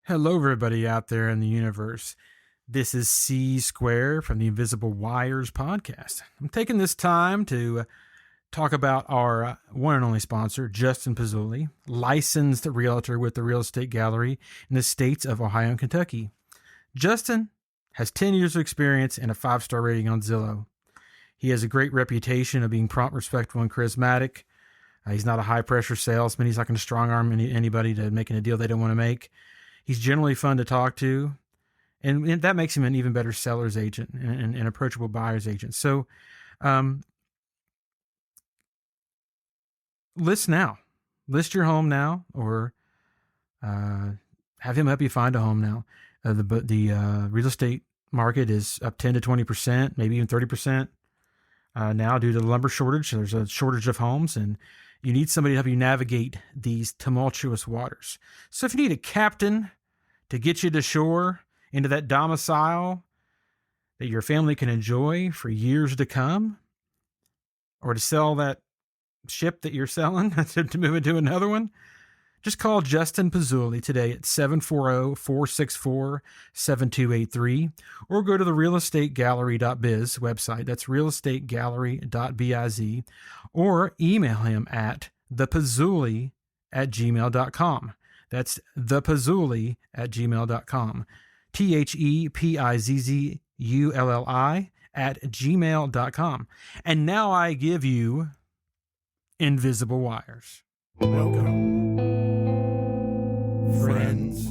Hello, everybody out there in the universe. This is C Square from the Invisible Wires podcast. I'm taking this time to talk about our one and only sponsor, Justin Pizzoli, licensed realtor with the Real Estate Gallery in the states of Ohio and Kentucky. Justin has 10 years of experience and a 5-star rating on Zillow. He has a great reputation of being prompt, respectful, and charismatic. He's not a high-pressure salesman. He's not going to strong-arm anybody to making a deal they don't want to make. He's generally fun to talk to, and that makes him an even better seller's agent and an approachable buyer's agent. So list now. List your home now, or have him help you find a home now. The real estate market is up 10 to 20%, maybe even 30% now due to the lumber shortage. So there's a shortage of homes, and you need somebody to help you navigate these tumultuous waters. So if you need a captain to get you to shore into that domicile that your family can enjoy for years to come, or to sell that ship that you're selling to move into another one, just call Justin Pizzoli today at 740-464-7283, or go to the realestategallery.biz website. That's realestategallery.biz, or email him at thepizzuli@gmail.com. That's thepizzuli@gmail.com. ThePizzulli@gmail.com. And now I give you Invisible Wires. Welcome, friends,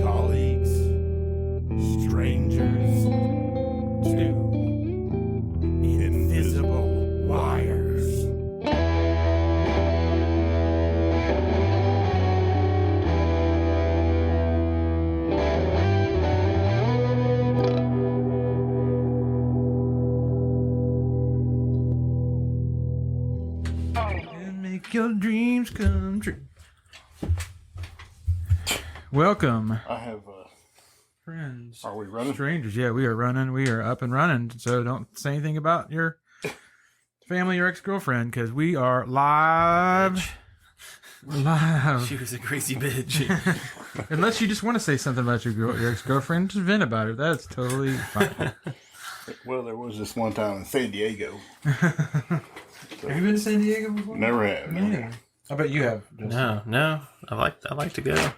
colleagues, strangers, to Invisible Wires. And make your dreams come true. Welcome, I have, friends. are we running? Strangers. Yeah, we are running. We are up and running. So don't say anything about your family or ex-girlfriend, because we are live. We're live. She was a crazy bitch. Unless you just want to say something about your ex-girlfriend, just vent about it. That's totally fine. Well, there was this one time in San Diego. Have you been to San Diego before? Never have. Yeah. I bet you have. No. I like to go.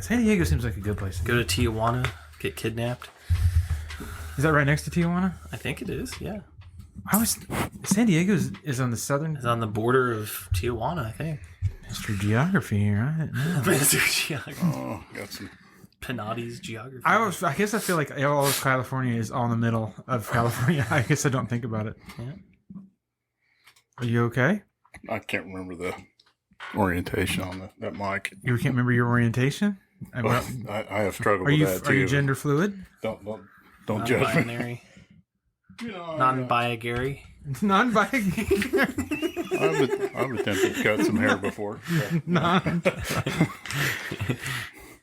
San Diego seems like a good place. Go to Tijuana, get kidnapped. Is that right next to Tijuana? I think it is, yeah. San Diego is on the southern. It's on the border of Tijuana, I think. Mr. Geography here. I didn't know. Mr. Geography. Oh, got some. Penati's geography. I guess I feel like all of California is all in the middle of California. I guess I don't think about it. Yeah. Are you okay? I can't remember the orientation on that mic. You can't remember your orientation? I have struggled Are with you that too. are you gender fluid? Don't judge me. Non-binary. You know, Non-biagary. Non-binary. I've attempted to cut some hair before. So.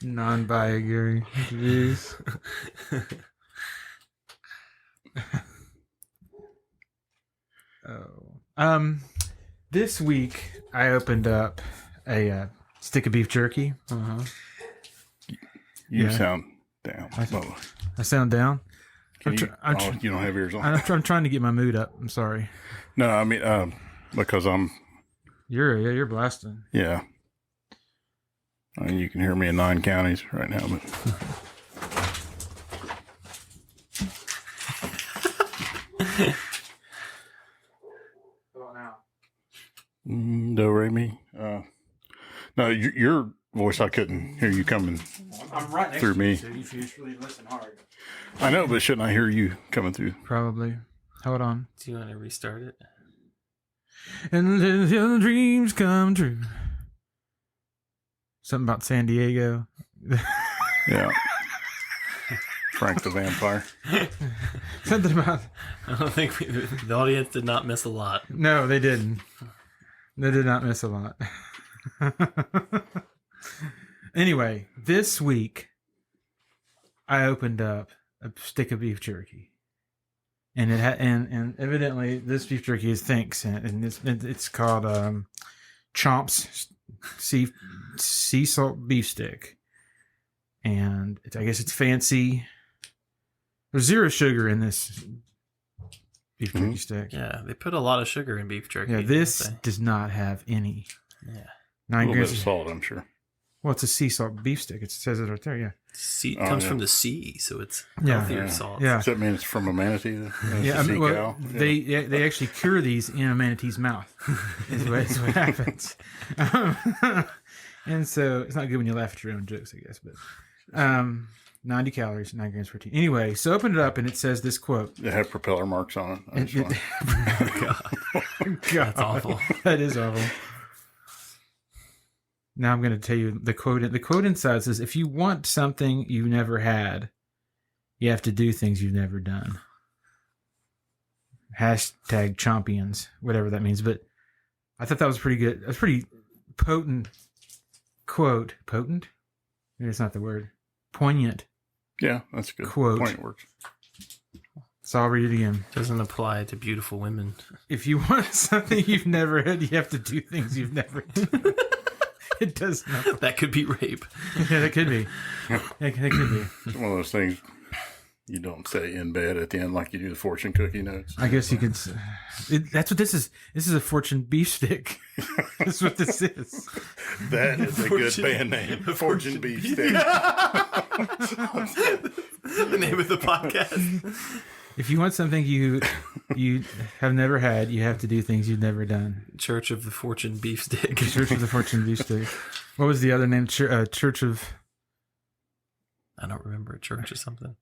Non-binary. Jeez. This week I opened up a stick of beef jerky. You Yeah. sound down. I sound down. You don't have ears on. I'm trying to get my mood up. I'm sorry. No, I mean, because I'm. You're blasting. Yeah. I mean, you can hear me in 9 counties right now, but. Do re mi. No, your voice I couldn't hear you coming. I'm right next Through to me. you, so if you just really listen hard. I know, but shouldn't I hear you coming through? Probably. Hold on. Do you want to restart it? And then the dreams come true. Something about San Diego. Yeah. Frank the Vampire. Something about. I don't think the audience did not miss a lot. No, they didn't. They did not miss a lot. Anyway, this week I opened up a stick of beef jerky, and it and evidently this beef jerky is Thinks, and it's called Chomps sea salt beef stick, and I guess it's fancy. There's 0 sugar in this beef jerky stick. Yeah, they put a lot of sugar in beef jerky. Yeah, don't this they? does not have any. Yeah. A 9 little bit grams. of salt, I'm sure. Well, it's a sea salt beef stick. It says it right there. Yeah. Sea Oh, comes yeah. from the sea, so it's Yeah. healthier Yeah. salt. Yeah. Does that mean it's from a manatee? It's Yeah, a sea well, cow? they actually cure these in a manatee's mouth. Is what happens. And so it's not good when you laugh at your own jokes, I guess. But 90 calories, 9 grams protein. Anyway, so open it up and it says this quote. They have propeller marks on it. I And just want- God, That's awful. That is awful. Now I'm going to tell you the quote. The quote inside says, "If you want something you've never had, you have to do things you've never done." Hashtag champions, whatever that means. But I thought that was pretty good. That's pretty potent quote. Potent? Maybe it's not the word. Poignant. Yeah, that's a good. Quote. Point works. So I'll read it again. Doesn't apply to beautiful women. If you want something you've never had, you have to do things you've never done. It does not. That could be rape. Yeah, that could be. That could be. It's one of those things you don't say in bed at the end like you do the fortune cookie notes. I guess you could. That's what this is. This is a fortune beef stick. That's what this is. That is a good Fortune- band name. Fortune Beef Stick. The name of the podcast. If you want something you have never had, you have to do things you've never done. Church of the Fortune Beef Stick. Church of the Fortune Beef Stick. What was the other name? Church of I don't remember a church or something.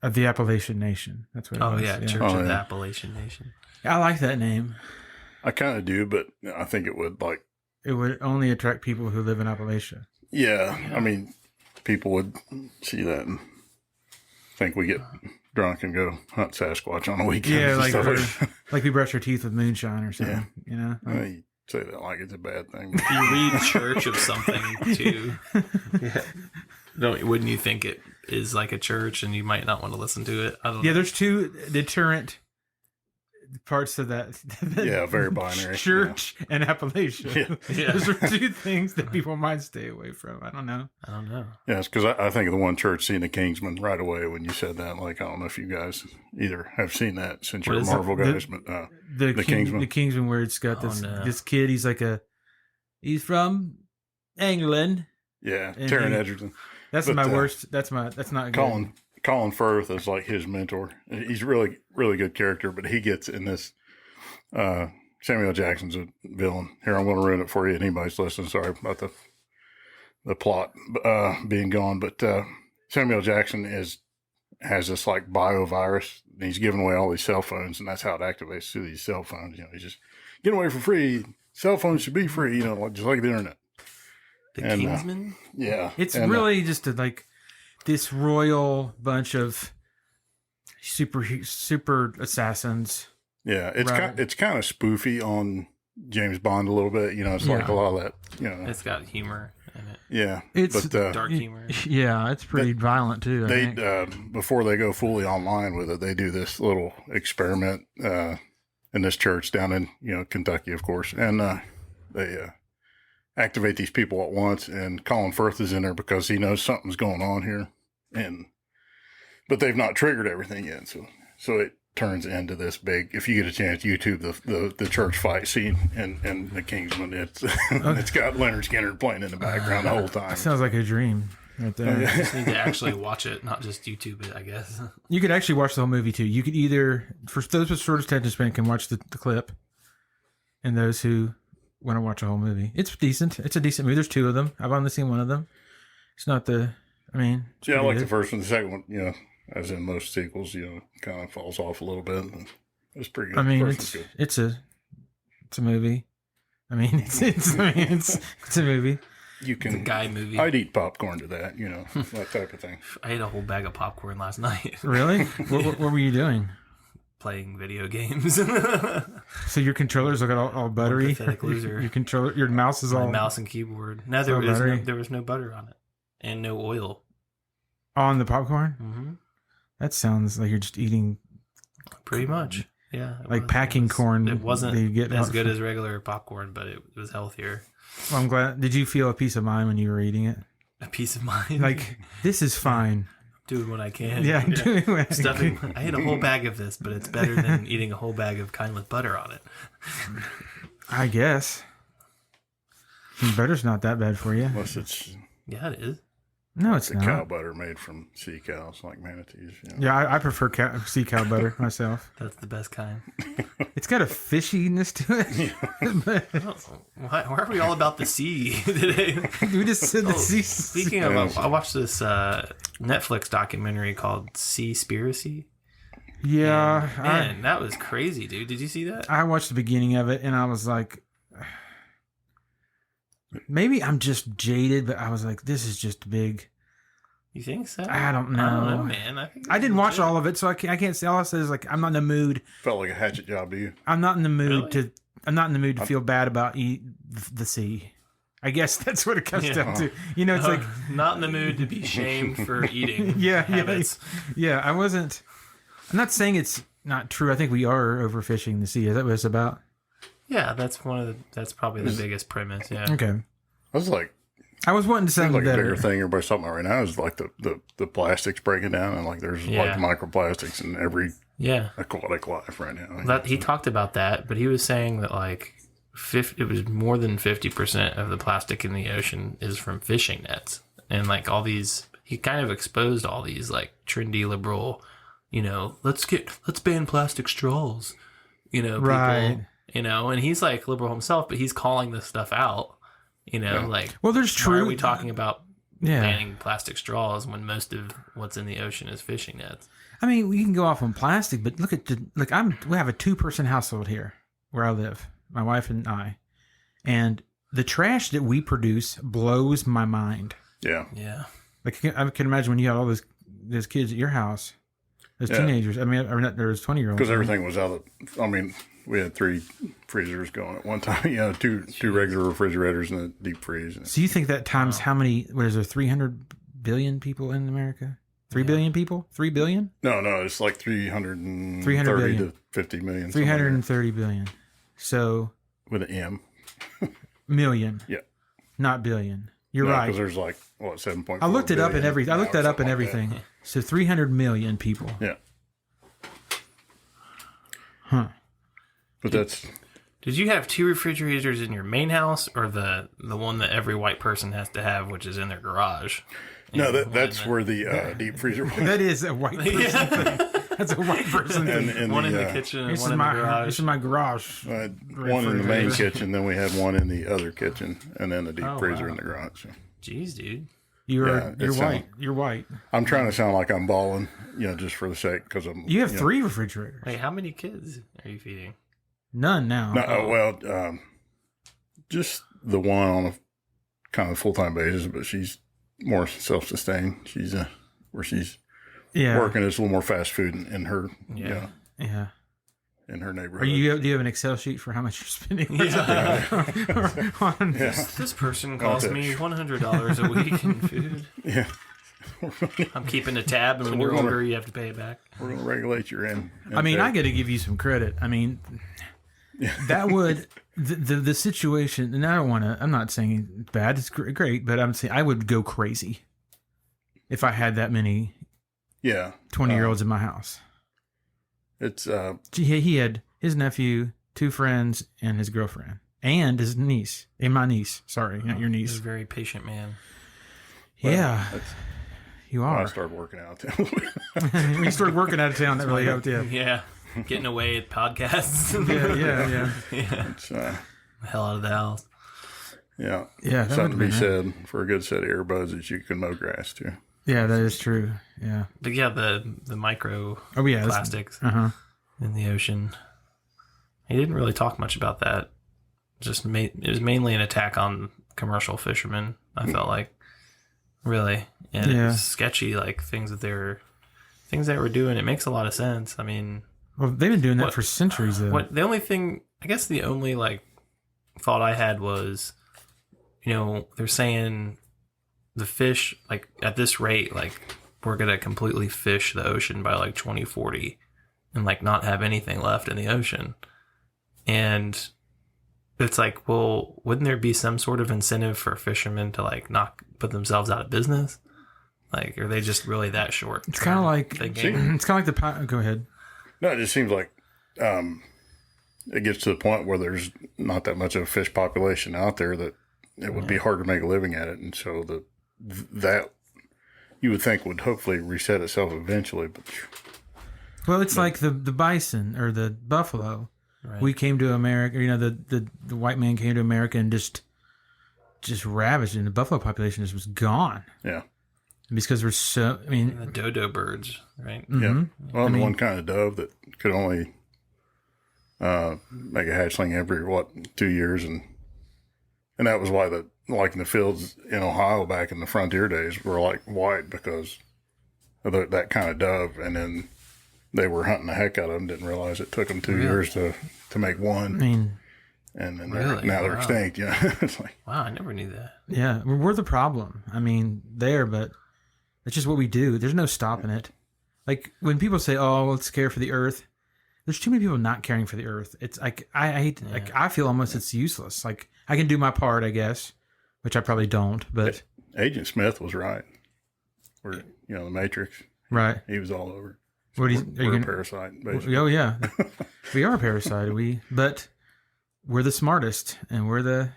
the Appalachian Nation. That's what. It Oh was. yeah, Church Oh, of the yeah. Appalachian Nation. I like that name. I kind of do, but I think it would like. It would only attract people who live in Appalachia. Yeah, I mean, people would see that and think we get drunk and go hunt Sasquatch on the weekend. Yeah, and like stuff like we brush our teeth with moonshine or something. You know. Well, you say that like it's a bad thing. If you read Church of something too, wouldn't you think it is like a church and you might not want to listen to it? I don't Yeah, know. there's two deterrent parts of that. Yeah, very binary. Church and Appalachia. Yeah. Yeah. Those are two things that people might stay away from. I don't know. I don't know. Yeah, it's because I think of the one church seeing the Kingsman right away when you said that. Like, I don't know if you guys either have seen that since What you're is it? Marvel guys, but The Kingsman. The Kingsman, where it's got Oh, this no. this kid. He's from England. yeah, And Taron he- Egerton. That's But, my worst. That's not good. Colin Firth is like his mentor. He's really, really good character, but he gets in this. Samuel Jackson's a villain. Here, I'm going to ruin it for you. Anybody's listening, sorry about the plot being gone. But Samuel Jackson has this like biovirus. And he's giving away all these cell phones, and that's how it activates through these cell phones. You know, he's just getting away for free. Cell phones should be free. You know, just like the internet. The And, Kingsman? Yeah, It's And, really just this royal bunch of super assassins. yeah. It's Right. it's kind of spoofy on James Bond a little bit. You know, it's like Yeah. a lot of that. You know, It's got humor in it. yeah. It's but Dark humor. Yeah, it's pretty violent too. I they think. before they go fully online with it, they do this little experiment in this church down in Kentucky, of course, and they activate these people at once. And Colin Firth is in there because he knows something's going on here, but they've not triggered everything yet. So it turns into this big. If you get a chance, YouTube the church fight scene and the Kingsman. It's got Leonard Skinner playing in the background the whole time. Sounds like a dream right there. Just need to actually watch it, not just YouTube it, I guess. You could actually watch the whole movie too. You could either, for those with short attention span, can watch the clip, and those who want to watch a whole movie, it's decent. It's a decent movie. There's two of them. I've only seen one of them. It's not the. I mean, it's Yeah, I pretty like the good. first one. The second one, as in most sequels, kind of falls off a little bit. It's pretty good. I mean, First one's it's a movie. I mean, it's a movie. good. You It's a can. guy movie. I'd eat popcorn to that, that type of thing. I ate a whole bag of popcorn last night Really? what were you doing? playing video games. So your controllers look all buttery. pathetic loser. Your controller, your mouse is My all mouse and keyboard. No, So there was no butter on it. And no oil. on the popcorn. Mm-hmm. That sounds like you're just eating Pretty much. Yeah. like packing corn. It wasn't they get as out good from- as regular popcorn, but it was healthier. Well, I'm glad. Did you feel a peace of mind when you were eating it? A peace of mind. Like, this is fine. doing what I can. Yeah, doing what I Stuffing. can. I ate a whole bag of this, but it's better than eating a whole bag of kind with butter on it. I guess. Butter's not that bad for you. Unless it's Yeah, it is. No, it's the not. cow butter made from sea cows, like manatees. You know? Yeah, I prefer sea cow butter myself. That's the best kind. It's got a fishiness to it. But Oh, why are we all about the sea today? we just said the Oh, sea. Speaking of, I watched this Netflix documentary called Seaspiracy. Yeah, Man, that was crazy, dude. Did you see that? I watched the beginning of it and I was like, maybe I'm just jaded, but I was like, this is just big. You think so? I don't know. I don't know, man. I didn't watch all of it, so I can't say. All I said is like, I'm not in the mood. Felt like a hatchet job to you. I'm not in the mood Really? I'm not in the mood to feel bad about the sea. I guess that's what it comes Yeah. down to. You know, it's like, not in the mood to be shamed for eating Yeah, habits. yeah, I wasn't. I'm not saying it's not true. I think we are overfishing the sea. Is that what it's about? Yeah, that's probably the biggest premise. Yeah. Okay. I was like, I was wanting to seems sound like a better. bigger thing everybody's talking about right now is like the plastics breaking down and like there's Yeah. like microplastics in every Yeah. aquatic life right now. That he talked about that, but he was saying that like it was more than 50% of the plastic in the ocean is from fishing nets, and like all these, he kind of exposed all these like trendy liberal, you know, let's ban plastic straws, you know, people, Right. you know, and he's like liberal himself, but he's calling this stuff out, you know, Yeah. like Well, there's why true. are we talking about Yeah. banning plastic straws when most of what's in the ocean is fishing nets? I mean, we can go off on plastic, but look at we have a 2-person household here where I live, my wife and I, and the trash that we produce blows my mind. Yeah. Yeah. Like I can imagine when you had all those kids at your house, those Yeah. teenagers. I mean, or not, there was 20-year-olds. Because everything was out of, I mean, we had 3 freezers going at one time. You know, two regular refrigerators and a deep freeze. So you think that times how many? What is there? 300 billion people in America? 3 billion people? 3 billion? No, it's like 330 billion. to 50 million. 330 billion. So With an M. million. Yeah. Not billion. You're No, right. because there's like, what, 7.4 I looked it up and billion everything. I looked now or that up and something like that. everything. So 300 million people. Yeah. Huh. But that's, Did you have 2 refrigerators in your main house, or the one that every white person has to have, which is in their garage? no, And that's one where the deep freezer was. That is a white person thing. That's a white person thing. And one in the the, kitchen and This one is in the my garage. garage. one in the main refrigerator. kitchen, then we had one in the other kitchen, and then the deep Oh, freezer wow. in the garage. Jeez, dude. You're it's white. You're white. I'm trying to sound like I'm balling, you know, just for the sake, because I'm. You have know, 3 refrigerators. Wait, how many kids are you feeding? None now. No, well, just the one on a kind of full time basis, but she's more self sustained. She's where she's Yeah. working. It's a little more fast food in her, Yeah. you know, Yeah. in her Do neighborhood. you have an Excel sheet for how much you're spending? Yeah. on Yeah. This person costs Okay. me $100 a week in food. Yeah, I'm keeping a tab, and when we're you're gonna- older, you have to pay it back. we're gonna regulate your in. I mean, I intake. got to give you some credit. I mean, that would the situation, and I don't want to. I'm not saying it's bad. It's great, but I'm saying I would go crazy if I had that many Yeah, 20-year-olds in my house. it's Gee, he had his nephew, 2 friends, and his girlfriend, and his niece, and my niece. Sorry, not your He's a niece. very patient man. Yeah, that's you when I are. started working out. When you started working out of town, that really helped you. Yeah. Getting away at podcasts. Yeah. Yeah. It's, Hell out of the house. yeah, Yeah, that something to would be have been said for a good set of earbuds that you can mow grass to. Yeah, that is true. Yeah. But yeah, the micro Oh yeah. plastics Uh-huh. in the ocean. He didn't really talk much about that. It was mainly an attack on commercial fishermen. I felt like, really, and it Yeah. was sketchy. Like things they were doing. It makes a lot of sense. I mean, Well, they've been doing that What- for centuries, though. the only thing, I guess, the only like thought I had was, you know, they're saying the fish, like at this rate, like we're gonna completely fish the ocean by like 2040 and like not have anything left in the ocean. And it's like, well, wouldn't there be some sort of incentive for fishermen to like not put themselves out of business? Like, are they just really that short? It's kind of like thinking? it's kind of like go ahead. No, it just seems like it gets to the point where there's not that much of a fish population out there that it would be hard to make a living at it, and so that you would think would hopefully reset itself eventually. But Well, it's like the bison or the buffalo. Right. We came to America. You know, the white man came to America and just ravaged, and the buffalo population just was gone. yeah, Because there's so. I mean, The dodo birds, right? yeah. Well, I the mean- one kind of dove that could only make a hatchling every 2 years, and that was why like in the fields in Ohio back in the frontier days were like white because of that kind of dove, and then they were hunting the heck out of them. Didn't realize it took them 2 years to make I one, mean, and then Really? now they're Wow. extinct. Yeah, it's like Wow, I never knew that. yeah, we're the problem. I mean, but it's just what we do. There's no stopping it. Like when people say, "Oh, let's care for the earth," there's too many people not caring for the earth. It's like I hate. Like I feel almost it's useless. Like I can do my part, I guess, which I probably don't. But Agent Smith was right. We're the Matrix. right, He was all over. what do you? We're a parasite, basically. Oh yeah, we are a parasite. But we're the smartest, and we're the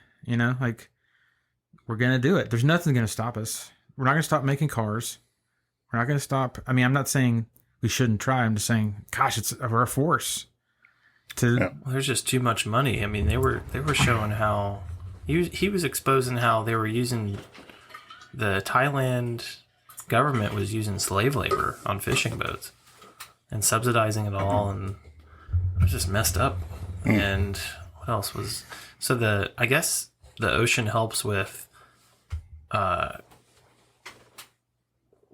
like we're gonna do it. There's nothing gonna stop us. We're not gonna stop making cars. We're not gonna stop. I mean, I'm not saying we shouldn't try. I'm just saying, gosh, we're a force. Yeah. Well, there's just too much money. I mean, they were showing how he was exposing how they were using the Thailand government was using slave labor on fishing boats and subsidizing it all, and it was just messed up. And what else was I guess the ocean helps with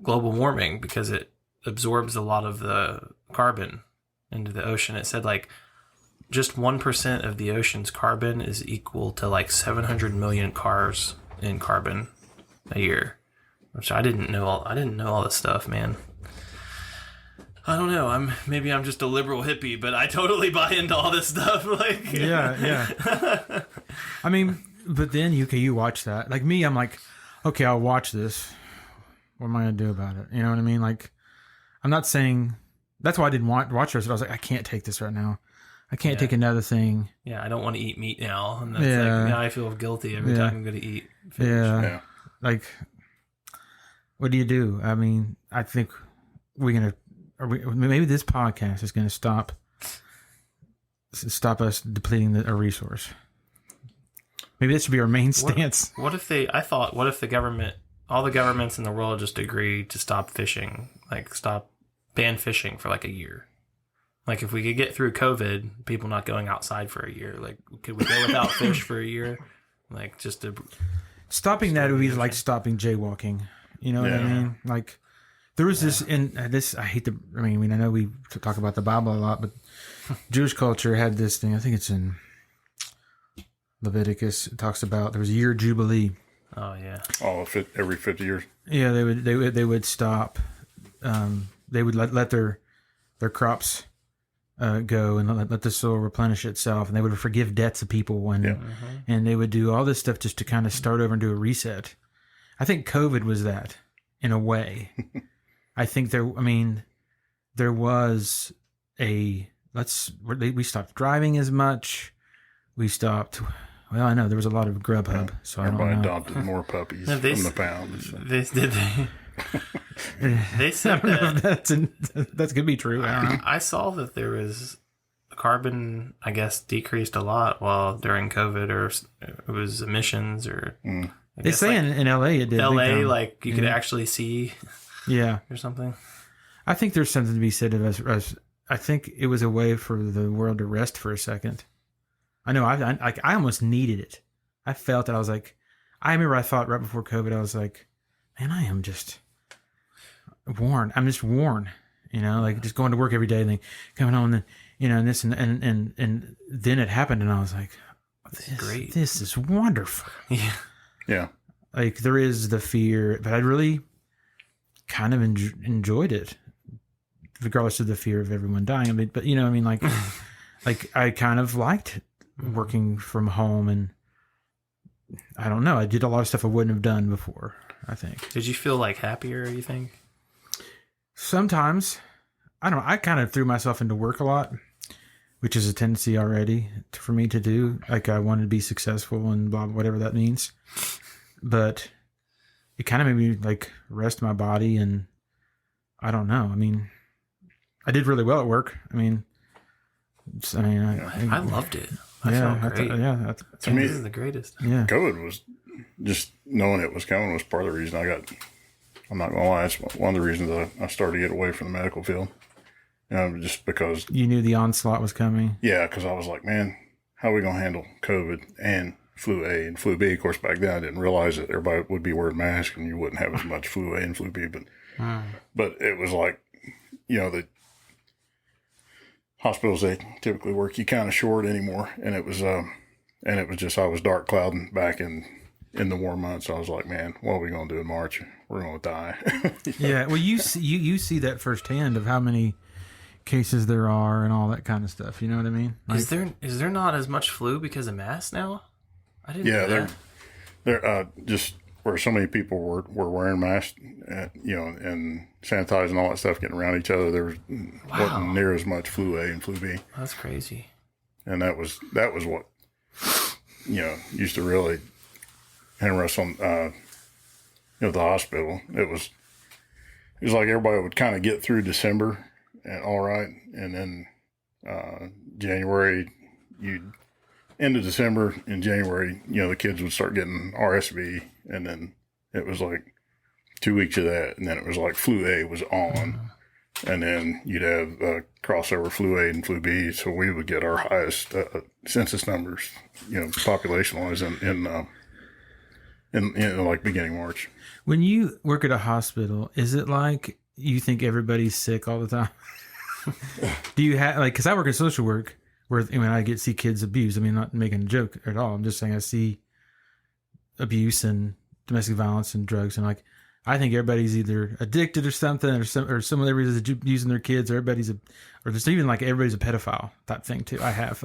global warming because it absorbs a lot of the carbon into the ocean. It said like just 1% of the ocean's carbon is equal to like 700 million cars in carbon a year, which I didn't know all this stuff, man. I don't know. Maybe I'm just a liberal hippie, but I totally buy into all this stuff. Like, Yeah. I mean, but then you watch that. Like me, I'm like, okay, I'll watch this. What am I gonna do about it? You know what I mean? Like, I'm not saying that's why I didn't watch this. But I was like, I can't take this right now. I can't take another thing. yeah, I don't want to eat meat now, and that's Yeah. like now I feel guilty every time I'm going to eat fish. Yeah. Like, what do you do? I mean, I think maybe this podcast is going to stop us depleting a resource. Maybe that should be our main stance. What if the government, all the governments in the world just agree to stop fishing, like ban fishing for like a year? Like if we could get through COVID, people not going outside for a year, like could we go without fish for a year? Like just to Stopping that would be like stopping jaywalking. You know what I Yeah. mean? Like there was this I hate to. I mean, I know we talk about the Bible a lot, but Jewish culture had this thing. I think it's in Leviticus. It talks about there was a year jubilee. oh yeah. Every 50 years. Yeah, they would stop. They would let their crops go and let the soil replenish itself, and they would forgive debts of people, and they would do all this stuff just to kind of start over and do a reset. I think COVID was that in a way. I think there was we stopped driving as much. We stopped. Well, I know there was a lot of Grubhub, so I Everybody don't know. adopted more puppies No, from the pound. So. They I said don't know that. if that's gonna be true. I don't know. I saw that there was carbon, I guess, decreased a lot while during COVID, or it was emissions, or I They guess, say like, in LA it did. LA, big time. like you could actually see Yeah. or something. I think there's something to be said of us. I think it was a way for the world to rest for a second. I know. I almost needed it. I felt that I was like, I remember I thought right before COVID, I was like, man, I am just worn. I'm just worn. You know, like just going to work every day and then coming home and then, and this and then it happened and I was like, Great. This is wonderful. Yeah. Yeah. Like there is the fear, but I really kind of enjoyed it, regardless of the fear of everyone dying. But like I kind of liked working from home, and I don't know. I did a lot of stuff I wouldn't have done before, I think. Did you feel like happier, you think? Sometimes. I don't know. I kind of threw myself into work a lot, which is a tendency already for me to do. Like, I wanted to be successful and blah, whatever that means. But it kind of made me, like, rest my body, and I don't know. I mean, I did really well at work. I loved it. I felt great. To me, this is the greatest. Yeah. COVID was just knowing it was coming was part of the reason I'm not going to lie, it's one of the reasons that I started to get away from the medical field. Just because. You knew the onslaught was coming. Yeah, because I was like, man, how are we going to handle COVID and flu A and flu B? Of course, back then I didn't realize that everybody would be wearing masks and you wouldn't have as much flu A and flu B. But it was like, the hospitals they typically work you kind of short anymore, and it was just I was dark clouding back in the warm months. I was like, man, what are we going to do in March? We're going to die. Yeah, well, you see that firsthand of how many cases there are and all that kind of stuff. You know what I mean? Like, is there not as much flu because of masks now? I didn't. Yeah, know that. they're just where so many people were wearing masks, and sanitizing all that stuff, getting around each other. There wasn't near as much flu A and flu B. That's crazy. And that was what used to really hammer us on the hospital. It was like everybody would kind of get through December and all right, and then January, end of December and January, the kids would start getting RSV, and then it was like 2 weeks of that, and then it was like flu A was on, and then you'd have crossover flu A and flu B, so we would get our highest census numbers, population wise, in like beginning March. when you work at a hospital, is it like you think everybody's sick all the time? Do you have because I work in social work where when I see kids abused, I mean, I'm not making a joke at all. I'm just saying I see abuse and domestic violence and drugs, and I think everybody's either addicted or something, or some of the reasons abusing their kids, or or just even everybody's a pedophile type thing too. I have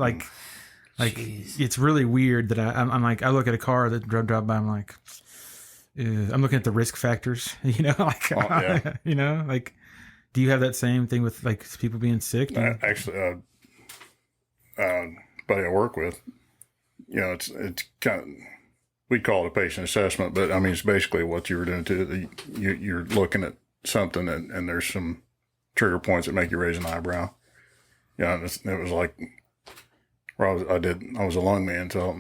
Jeez. it's really weird that I'm like, I look at a car that drove by, I'm like, I'm looking at the risk factors, do you have that same thing with people being sick? Actually, buddy I work with, it's kind of, we call it a patient assessment, but I mean, it's basically what you were doing too. You're looking at something and there's some trigger points that make you raise an eyebrow. It was like, where I was a lung man, so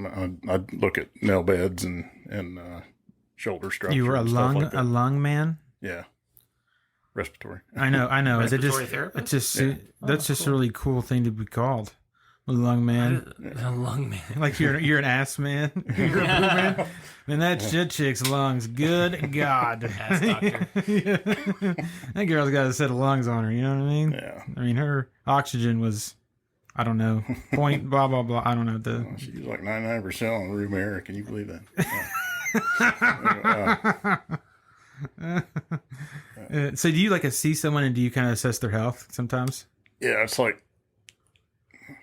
I'd look at nail beds and shoulder structure. You were a lung man? Yeah. Respiratory. I know. Respiratory therapist? It's just that's just cool. A really cool thing to be called, a lung man. A lung man. Like you're an ass man. You're a boo man. And that chick's lungs. Good God. Ass doctor. Yeah. That girl's got a set of lungs on her. You know what I mean? Yeah. I mean, her oxygen was, I don't know, point blah blah blah. I don't know She was like 99% on room air. Can you believe that? So do you see someone and do you kind of assess their health sometimes? Yeah, it's like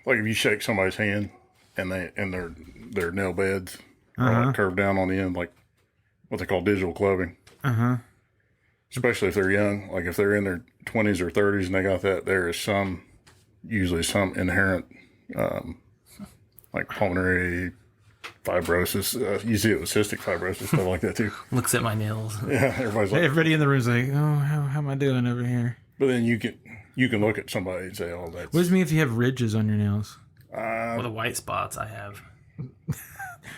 if you shake somebody's hand and their nail beds are curved down on the end, like what they call digital clubbing. Especially if they're young, like if they're in their 20s or 30s and they got that, there is usually some inherent pulmonary fibrosis. You see it with cystic fibrosis, stuff like that too. Looks at my nails. Yeah, everybody in the room's like, oh, how am I doing over here? But then you can look at somebody and say, oh, that's. What does it mean if you have ridges on your nails? Well, the white spots I have.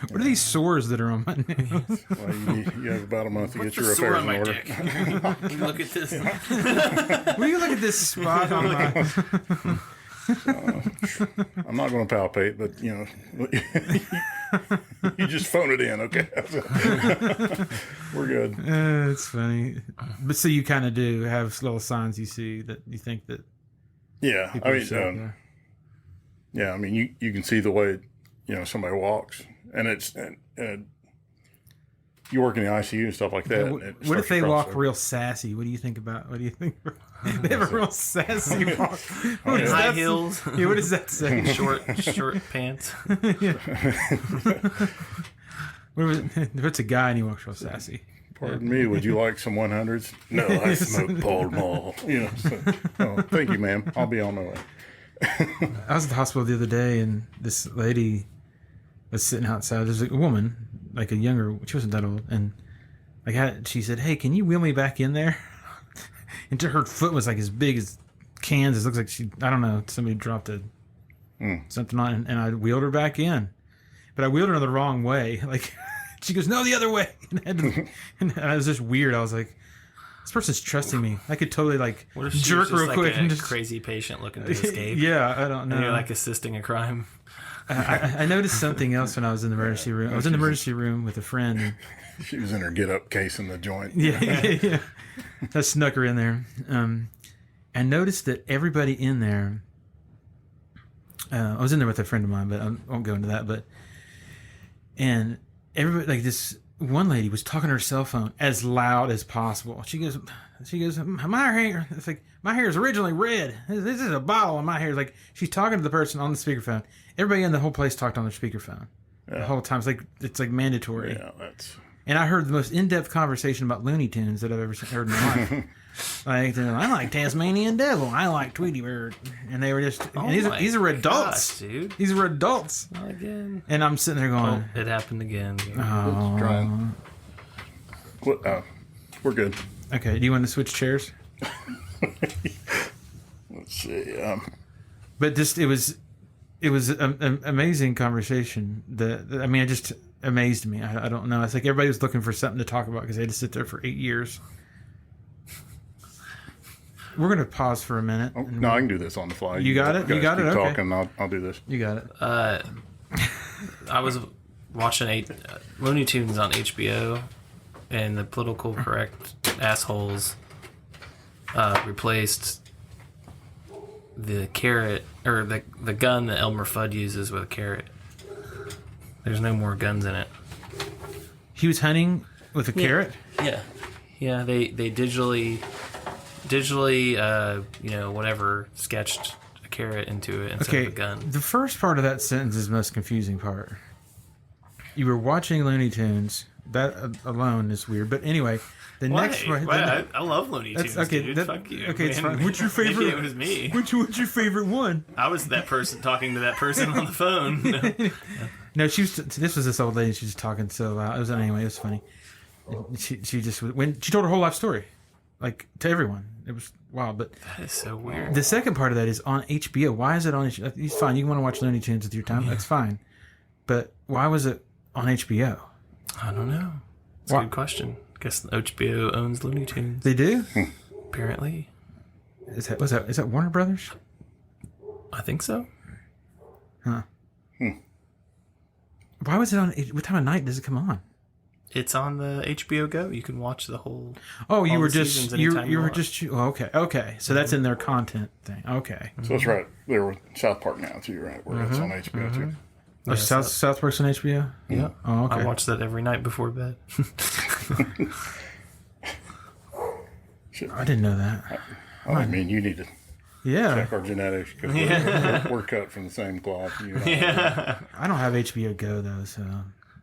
What are these sores that are on my nails? Well, you have about a month to get your Sore affairs on my in order. dick. You look at this. Will you look at this spot on my... I'm not going to palpate, but you just phone it in, okay? We're good. It's funny, but so you kind of do have little signs you see that you think that. Yeah, I mean, yeah, I mean, you can see the way somebody walks, and it's you work in the ICU and stuff like that. What, and it what if starts they to walk cross real sassy? What do you think about? What do you think? They have a real sassy walk. What does High that- heels, Yeah, what does that say? short pants. What's a guy and he walks real sassy? Pardon me, would you like some 100s? No, I smoke Pall Mall. You know, oh, thank you, ma'am. I'll be on my way. I was at the hospital the other day, and this lady was sitting outside. There's a woman, like a younger, she wasn't that old, and she said, "Hey, can you wheel me back in there?" And her foot was like as big as Kansas. Looks like I don't know, somebody dropped something on it, and I wheeled her back in. But I wheeled her the wrong way. Like, she goes, "No, the other way." And it was just weird. I was like, this person's trusting me. I could totally What if she jerk was just real like quick a and just crazy patient looking to escape? Yeah, I don't know. And you're like assisting a crime. I noticed something else when I was in the emergency room. I was in the emergency room with a friend. And, She was in her get-up case in the joint. yeah. I snuck her in there. I noticed that everybody in there. I was in there with a friend of mine, but I won't go into that. And everybody, like this one lady, was talking to her cell phone as loud as possible. She goes, "My hair, it's like my hair is originally red. This is a bottle of my hair." Like she's talking to the person on the speakerphone. Everybody in the whole place talked on their speakerphone the whole time. It's like mandatory. Yeah, that's... And I heard the most in-depth conversation about Looney Tunes that I've ever heard in my life. Like, I like Tasmanian Devil. I like Tweety Bird. And they were just... and these are adults. Gosh, dude. These are adults. Not again. And I'm sitting there going... Oh, it happened again. Oh. Trying. What, we're good. Okay, do you want to switch chairs? Let's see. But just, it was an amazing conversation. It just amazed me. I don't know. It's like everybody was looking for something to talk about because they had to sit there for 8 years. We're going to pause for a minute. No, I can do this on the fly. You got it? You guys got it? keep Okay. talking. I'll do this. You got it. I was watching Looney Tunes on HBO, and the political correct assholes replaced the carrot, or the gun that Elmer Fudd uses with a carrot. There's no more guns in it. He was hunting with a carrot? Yeah, they digitally, whatever, sketched a carrot into it instead of a gun. The first part of that sentence is the most confusing part. You were watching Looney Tunes. That alone is weird. But anyway, the next one... I love Looney Tunes, okay, dude. Fuck you. Okay, it's man. fine. What's your favorite? Maybe it was me. What's your favorite one? I was that person talking to that person on the phone. No, this was this old lady. She was talking so loud. It was funny. She told her whole life story, like to everyone. It was wild. But That is so weird. the second part of that is on HBO. Why is it on HBO? It's fine. You want to watch Looney Tunes with your time. That's fine. But why was it on HBO? I don't know. It's a good question. Guess HBO owns Looney Tunes. They do? Apparently. Is that Warner Brothers? I think so. Huh. Why was it on? What time of night does it come on? It's on the HBO Go. You can watch the whole. Oh, you all were the just seasons you anytime you were want. just okay. So that's in their content thing. Okay. So that's right. There were South Park now too, right? Where it's on HBO too. Oh, South Park's on HBO. Yeah. Oh, okay. I watch that every night before bed. I didn't know that. I mean, you need to Yeah. check our genetics because we're cut from the same cloth. You and I. Yeah. I don't have HBO Go though, so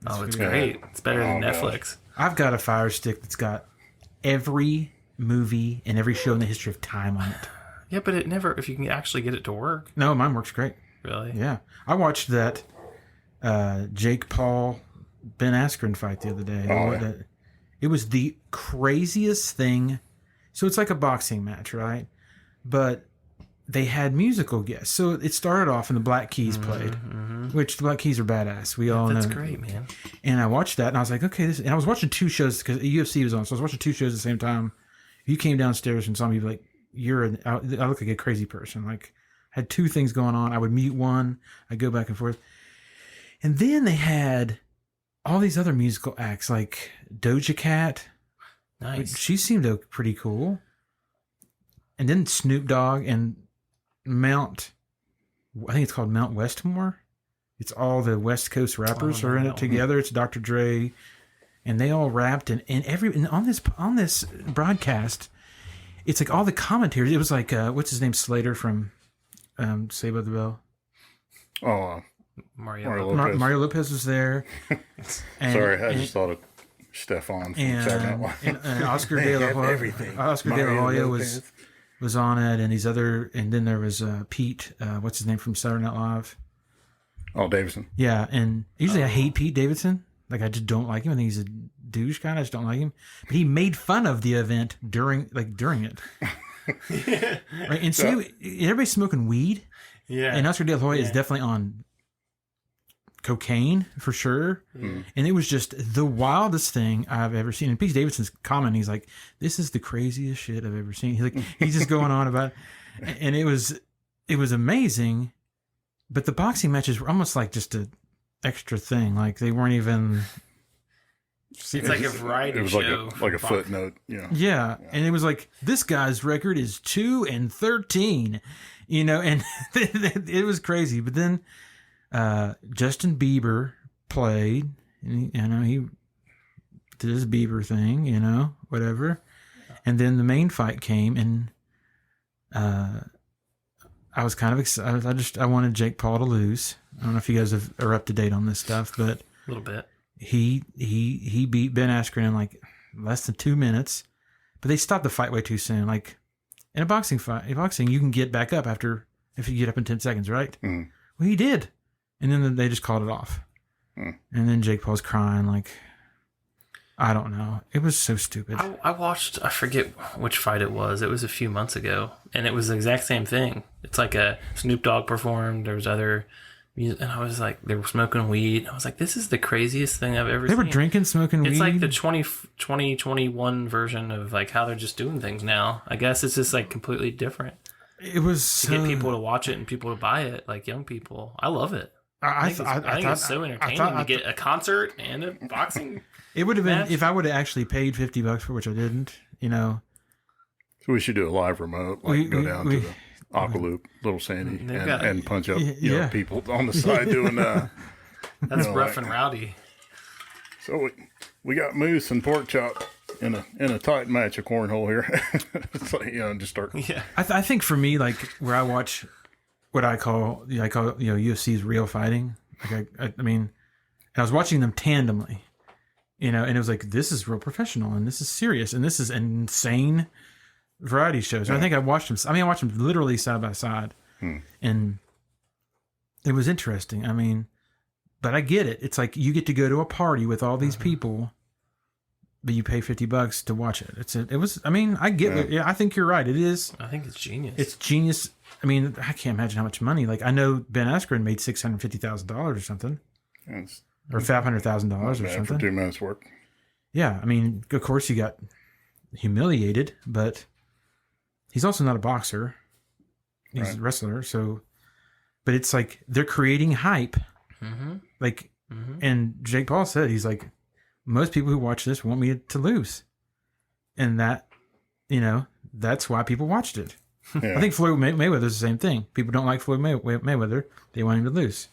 Oh, it's good. great. It's better than Oh, Netflix. I've got a Fire Stick that's got every movie and every show in the history of time on it. Yeah, but it never. If you can actually get it to work, No, mine works great. really. Yeah, I watched that Jake Paul Ben Askren fight the other day. Oh, yeah. It was the craziest thing. So it's like a boxing match, right? But they had musical guests. So it started off and the Black Keys played, which the Black Keys are badass. We all That's know. great, man. And I watched that and I was like, okay, and I was watching two shows because UFC was on. So I was watching two shows at the same time. If you came downstairs and saw me, you'd be like, I look like a crazy person. Like, I had two things going on. I would mute one. I'd go back and forth. And then they had all these other musical acts like Doja Cat. Nice. She seemed pretty cool. And then Snoop Dogg and I think it's called Mount Westmore. It's all the West Coast rappers are in it together. It's Dr. Dre, and they all rapped, and on this broadcast, it's like all the commentators. It was like what's his name, Slater from Saved by the Bell. Oh, Mario. Lopez. Mario Lopez was there. And, Sorry, I just thought of Stefan from Saturday Night Live. and Oscar De La Hoya. everything. Oscar De La Mario Hoya Lopez. was on it, and then there was Pete. What's his name from Saturday Night Live? Oh, Davidson. Yeah, and usually I hate Pete Davidson. Like, I just don't like him. I think he's a douche kind. I just don't like him. But he made fun of the event during it. Right? And so everybody's smoking weed. Yeah. And Oscar De La Hoya is definitely on cocaine for sure. Mm. And it was just the wildest thing I've ever seen. And Pete Davidson's comment, he's like, "This is the craziest shit I've ever seen." He's just going on about it. And it was amazing. But the boxing matches were almost like just a extra thing. Like, they weren't even. It's like a variety It was show. like a footnote, you know. Yeah. And it was like, this guy's record is 2-13, you know, and it was crazy. But then Justin Bieber played, and he did his Bieber thing, you know, whatever. And then the main fight came, and I was kind of excited. I wanted Jake Paul to lose. I don't know if you guys are up to date on this stuff, but A little bit. he beat Ben Askren in like less than 2 minutes, but they stopped the fight way too soon. Like, in a boxing fight, you can get back up if you get up in 10 seconds, right? Mm. Well, he did, and then they just called it off. Mm. And then Jake Paul's crying, like, I don't know. It was so stupid. I watched, I forget which fight it was. It was a few months ago, and it was the exact same thing. It's like a Snoop Dogg performed. There was other music, and I was like, they were smoking weed. I was like, this is the craziest thing I've ever They seen. were drinking, smoking weed. It's like the 2021 version of like how they're just doing things now. I guess it's just like completely different. It was To get people to watch it and people to buy it, like young people. I love it. I think it's so entertaining to get a concert and a boxing. It would have been match. if I would have actually paid $50 for which I didn't. You know, So we should do a live remote, like go down to the Aqualoop, Little Sandy, and punch up you know, people on the side doing That's you know, rough like- and rowdy. So we got moose and pork chop in a tight match of cornhole here. It's like, you know, just start. Yeah. I think for me, like, where I watch what I call UFC's real fighting. Like, I mean, and I was watching them tandemly, you know, and it was like, this is real professional, and this is serious, and this is an insane variety shows. And I think I watched them. I watched them literally side by side, and it was interesting. I mean, but I get it. It's like you get to go to a party with all these people, but you pay $50 to watch it. It was. I mean, I get it. Yeah, I think you're right. It is. I think it's genius. It's genius. I mean, I can't imagine how much money. Like, I know Ben Askren made $650,000 or something, It's or $500,000 or bad something. for 2 minutes work. Yeah, I mean, of course he got humiliated, but he's also not a boxer. He's a wrestler, so. But it's like they're creating hype, like, and Jake Paul said he's like, most people who watch this want me to lose, and that, you know, that's why people watched it. Yeah. I think Floyd Mayweather's the same thing. People don't like Floyd Mayweather; they want him to lose,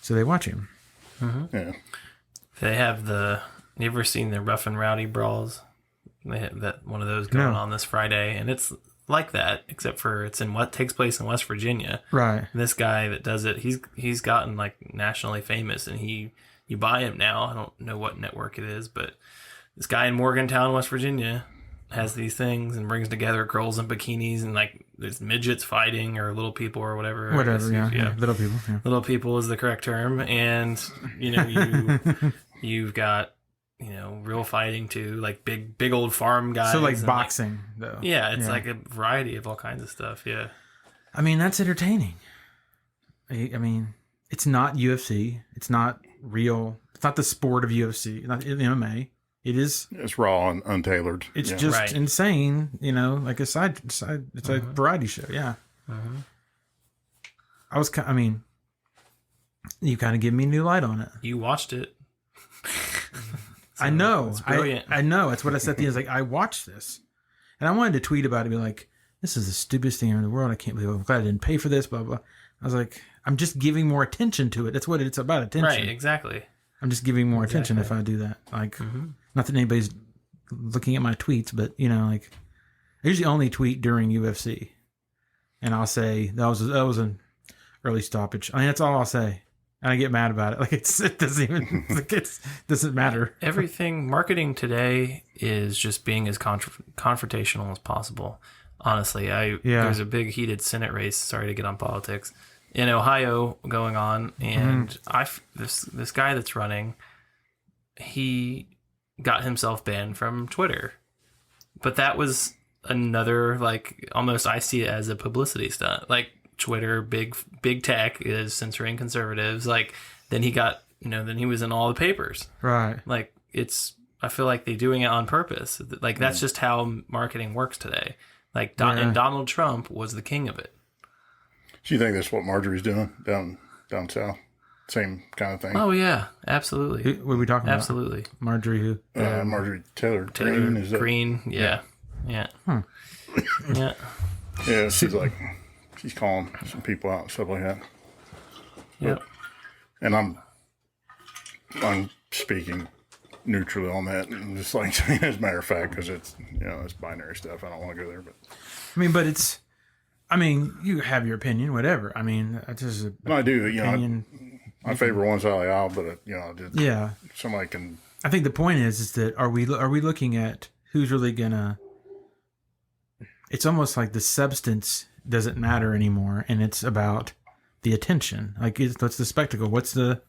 so they watch him. Yeah. They have you ever seen the Rough and Rowdy brawls? They have one of those going on this Friday, and it's like that, except for it's in what takes place in West Virginia. Right. And this guy that does it, he's gotten like nationally famous, and you buy him now. I don't know what network it is, but this guy in Morgantown, West Virginia, has these things and brings together girls in bikinis and like there's midgets fighting or little people or whatever. Whatever. Yeah. Little people. Yeah. Little people is the correct term, and you know you've got, you know, real fighting too, like big old farm guys. So like and, boxing, though. Yeah, it's like a variety of all kinds of stuff. Yeah. I mean, that's entertaining. I mean, it's not UFC. It's not real. It's not the sport of UFC. Not MMA. It is. It's raw and untailored. It's yeah. just Right. insane. You know, like a side. It's a variety show. Yeah. I mean, you kind of give me new light on it. You watched it. I know. it's brilliant. I know. It's what I said at the end. It's like, I watched this. And I wanted to tweet about it and be like, this is the stupidest thing in the world. I can't believe I'm glad I didn't pay for this, blah, blah. I was like, I'm just giving more attention to it. That's what it's about, attention. Right, exactly. I'm just giving more attention if I do that. Like, not that anybody's looking at my tweets, but like, I usually only tweet during UFC, and I'll say that was an early stoppage. I mean, that's all I'll say, and I get mad about it. Like it doesn't even it doesn't matter. Everything marketing today is just being as confrontational as possible. Honestly, there's a big heated Senate race. Sorry to get on politics in Ohio going on, and this guy that's running, he got himself banned from Twitter, but that was another, like, almost, I see it as a publicity stunt. Like, Twitter, big tech is censoring conservatives. Like, then he got, then he was in all the papers. Right. Like, I feel like they're doing it on purpose. Like, that's just how marketing works today. Like, and Donald Trump was the king of it. Do you think that's what Marjorie's doing down south? Same kind of thing. Oh yeah, absolutely. What are we talking about? Absolutely. Marjorie who? Marjorie Taylor Greene. Is that? Greene, yeah. Yeah. Yeah. Yeah, she's calling some people out and stuff like that. Yep. And I'm speaking neutrally on that, and just like as a matter of fact, because it's it's binary stuff. I don't want to go there, but I mean, but it's. I mean, you have your opinion, whatever. I mean, that's just an I do. opinion. I favor one side of the aisle, but yeah. Somebody can. I think the point is that are we looking at who's really gonna? It's almost like the substance doesn't matter anymore, and it's about the attention. Like, what's the spectacle? What's the?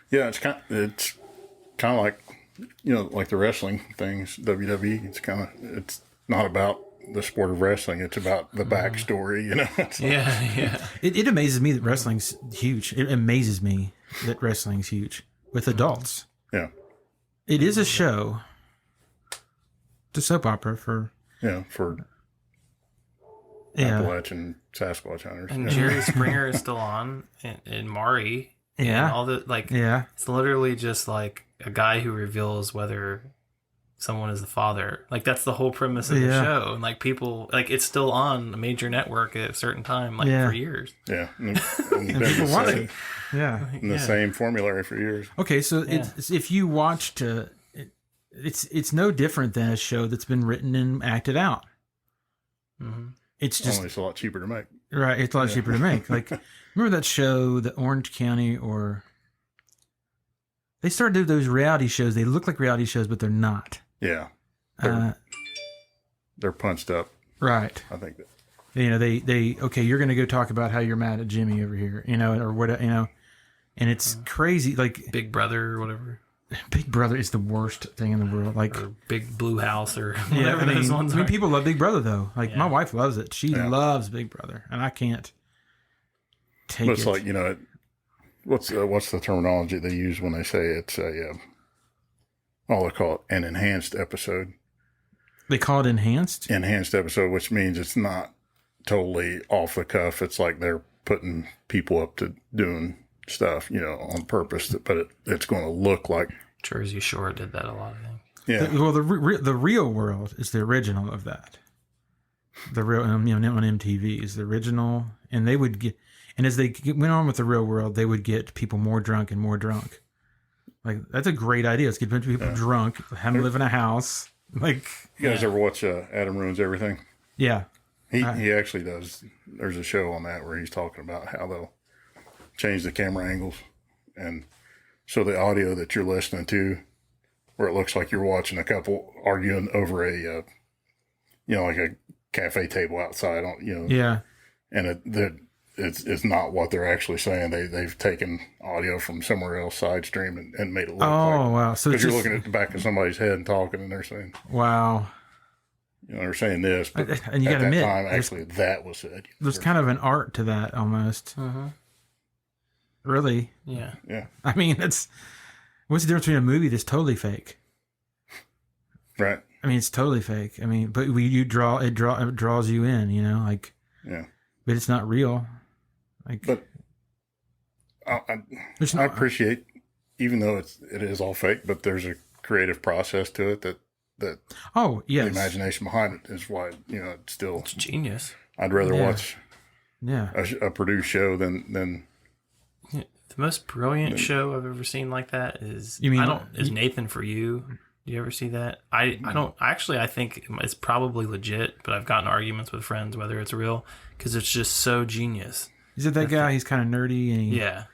Yeah, it's kind of like like the wrestling things, WWE. It's not about the sport of wrestling. It's about the backstory. Yeah. It amazes me that wrestling's huge. It amazes me that wrestling's huge with adults. Yeah. It is a show. It's a soap opera for. Appalachian Sasquatch hunters. And Jerry Springer is still on, and Maury. Yeah. And all the, like, it's literally just like a guy who reveals whether someone is the father. Like, that's the whole premise of the show. And like, people, like, it's still on a major network at a certain time, like for years. Yeah. And people watch it. Yeah. And the same formulary for years. Okay. So if you watched, it's no different than a show that's been written and acted out. Mm-hmm. It's just only it's a lot cheaper to make. Right. It's a lot cheaper to make. Like, remember that show, the Orange County, or they started to do those reality shows. They look like reality shows, but they're not. Yeah. They're punched up. Right. I think that. They okay, you're going to go talk about how you're mad at Jimmy over here, or what, and it's crazy. Like Big Brother or whatever. Big Brother is the worst thing in the world. Like, or Big Blue House or whatever those ones are. People love Big Brother though. Like, my wife loves it. She loves Big Brother, and I can't take it. It's like, what's the terminology they use when they say it's they call it an enhanced episode. They call it enhanced? Enhanced episode, which means it's not totally off the cuff. It's like they're putting people up to doing stuff, on purpose, but it's going to look like. Jersey Shore did that a lot, I think. Yeah. Well, the Real World is the original of that. The real, on MTV is the original, and they would get, and as they went on with the Real World, they would get people more drunk and more drunk. Like, that's a great idea. Let's get a bunch of people drunk, have them live in a house. Like, you guys ever watch Adam Ruins Everything? Yeah. He actually does. There's a show on that where he's talking about how they'll change the camera angles, and so the audio that you're listening to, where it looks like you're watching a couple arguing over a, like a cafe table outside, and it's not what they're actually saying. They've taken audio from somewhere else, side stream, and made it look like. Wow! So because you're looking at the back of somebody's head and talking, and they're saying, "Wow." They're saying this, but and you got to admit, actually, that was said. There's kind of an art to that almost. Mm-hmm. Really? Yeah. Yeah. I mean, what's the difference between a movie that's totally fake? Right. I mean, it's totally fake. I mean, but it draws you in, like. Yeah. But it's not real. Like. But I appreciate, even though it is all fake, but there's a creative process to it that. Oh yes. The imagination behind it is why it's genius. I'd rather watch. Yeah. A produced show than. Yeah. The most brilliant show I've ever seen like that is You mean is Nathan For You. Do you ever see that? I don't actually. I think it's probably legit, but I've gotten arguments with friends whether it's real because it's just so genius. Is it that guy? He's kind of nerdy and Yeah.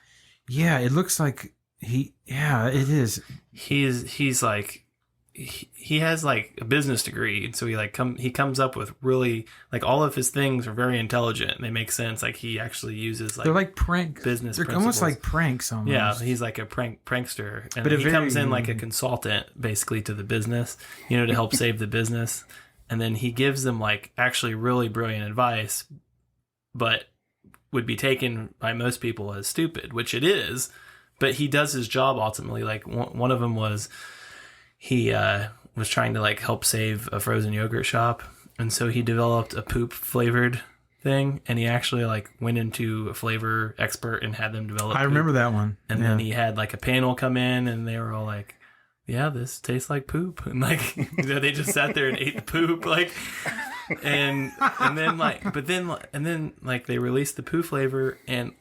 Yeah, it looks like yeah, it is. He's like he has like a business degree, and so he comes up with really like all of his things are very intelligent and they make sense. Like he actually uses like They're like prank business. They're principles. almost like pranks almost. Yeah, he's like a prankster, and But he comes in like a consultant basically to the business, to help save the business, and then he gives them like actually really brilliant advice, but would be taken by most people as stupid, which it is. But he does his job ultimately. Like one of them was he was trying to like help save a frozen yogurt shop, and so he developed a poop flavored thing, and he actually like went into a flavor expert and had them develop. I remember that one. And then he had like a panel come in, and they were all like, "Yeah, this tastes like poop," and like they just sat there and ate the poop, like. And then they released the poo flavor, and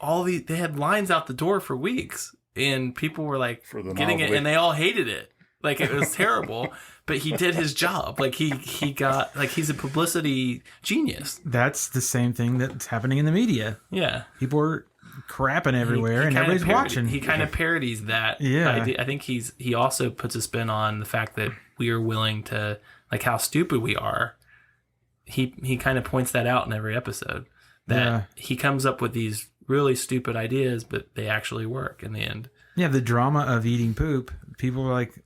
they had lines out the door for weeks, and people were like getting it, and they all hated it. Like it was terrible, but he did his job. Like he got like he's a publicity genius. That's the same thing that's happening in the media. Yeah, people are crapping everywhere, and everybody's watching. He kind of parodies that. Yeah, idea. I think he also puts a spin on the fact that we are willing to like how stupid we are. He kind of points that out in every episode that he comes up with these really stupid ideas, but they actually work in the end. Yeah, the drama of eating poop. People are like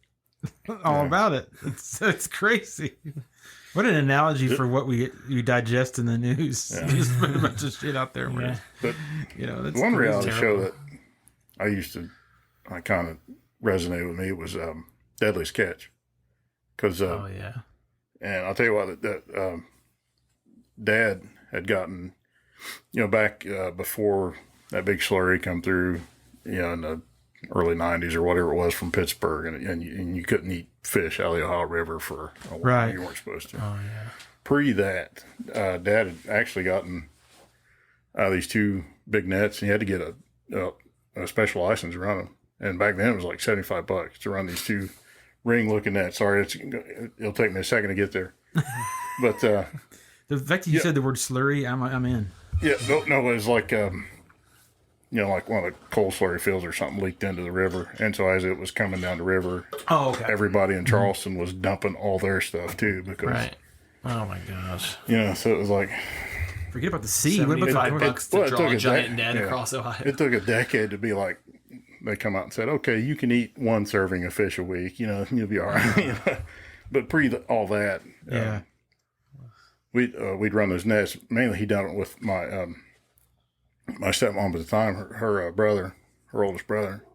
all about it. It's crazy. What an analogy for what we digest in the news. Yeah. Just put a bunch of shit out there. Yeah. But that's one reality terrible. show that I kind of resonated with me was Deadliest Catch. Because and I'll tell you what, that Dad had gotten, back before that big slurry come through, in the early 90s or whatever it was from Pittsburgh, and you couldn't eat fish out of the Ohio River for a while. You weren't supposed to. Oh, yeah. Pre that, Dad had actually gotten these two big nets, and he had to get a special license to run them. And back then it was like $75 to run these two ring-looking nets. Sorry, it'll take me a second to get there. But the fact that you said the word slurry, I'm in. Yeah, no, it was like like one of the coal slurry fields or something leaked into the river, and so as it was coming down the river, everybody in Charleston was dumping all their stuff too because Oh my gosh. So it was like forget about the sea. What about $75 to draw a giant net across Ohio? It took a decade to be like they come out and said, okay, you can eat one serving of fish a week, you'll be all right. But pre all that, we'd run those nets. Mainly, he done it with my my stepmom at the time, her brother, her oldest brother,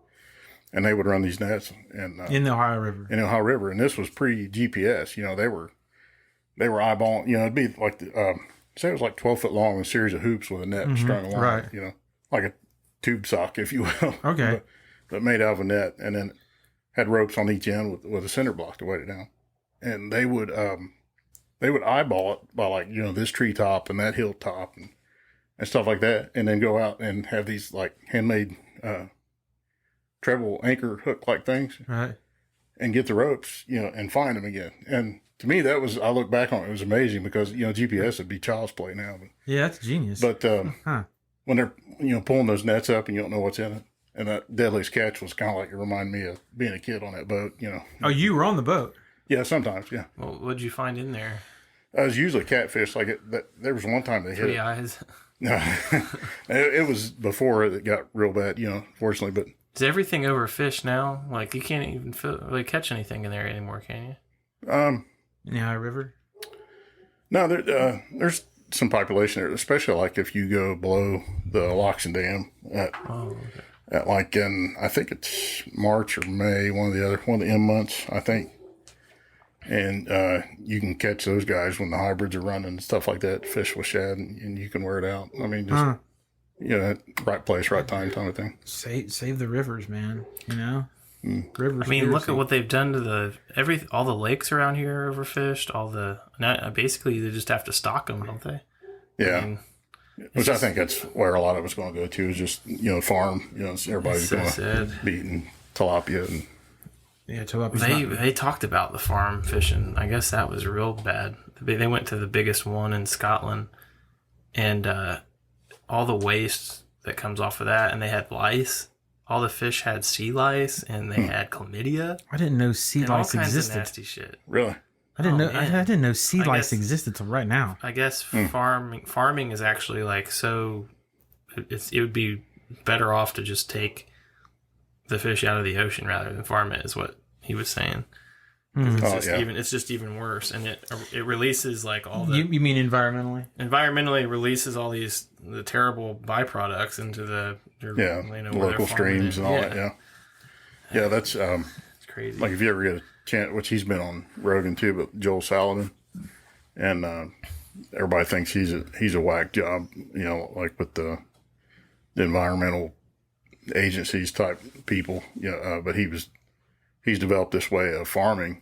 and they would run these nets and in the Ohio River. In the Ohio River, and this was pre GPS. They were eyeballing. It'd be like say it was like 12 foot long, a series of hoops with a net strung along. Right. Like a tube sock, if you will. Okay. but made out of a net, and then had ropes on each end with a cinder block to weight it down, and they would eyeball it by like this treetop and that hilltop and stuff like that, and then go out and have these like handmade treble anchor hook like things, right? And get the ropes, and find them again. And to me, I look back on it, it was amazing because GPS would be child's play now. But, yeah, that's genius. But when they're pulling those nets up and you don't know what's in it, and that Deadliest Catch was kind of like it reminded me of being a kid on that boat. Oh, you were on the boat? Yeah, sometimes. Yeah. Well, what'd you find in there? It was usually catfish. There was one time they hit 3 eyes. No, it was before it got real bad, fortunately. But is everything overfished now? Like you can't even really catch anything in there anymore, can you? In the Ohio River? No, there's some population there, especially like if you go below the Loxon Dam at like in I think it's March or May, one of the M months, I think. And you can catch those guys when the hybrids are running and stuff like that, fish with shad, and you can wear it out. I mean, just right place, right time kind of thing. Save the rivers, man. Rivers. I mean, look at what they've done to all the lakes around here are overfished. Basically they just have to stock them, don't they? Yeah. I mean, Which I think that's where a lot of it's going to go to is just, farm. Everybody's so going to sad. be eating tilapia. And Yeah, tilapia. They talked about the farm fishing. I guess that was real bad. They went to the biggest one in Scotland, and all the waste that comes off of that, and they had lice. All the fish had sea lice, and they had chlamydia. I didn't know sea and lice all kinds existed. of nasty shit. really? I didn't Oh, know. man. I didn't know sea I lice guess- existed till right now. I guess farming is actually like so. It would be better off to just take the fish out of the ocean rather than farm it. Is what he was saying. 'Cause it's just even worse, and it releases like all the You mean environmentally? environmentally releases all the terrible byproducts into the The where they're local farming streams it. and all that. Yeah, that's It's crazy. like if you ever get a chance, which he's been on Rogan too, but Joel Salatin, and everybody thinks he's a whack job, like with the environmental agencies type people, but he's developed this way of farming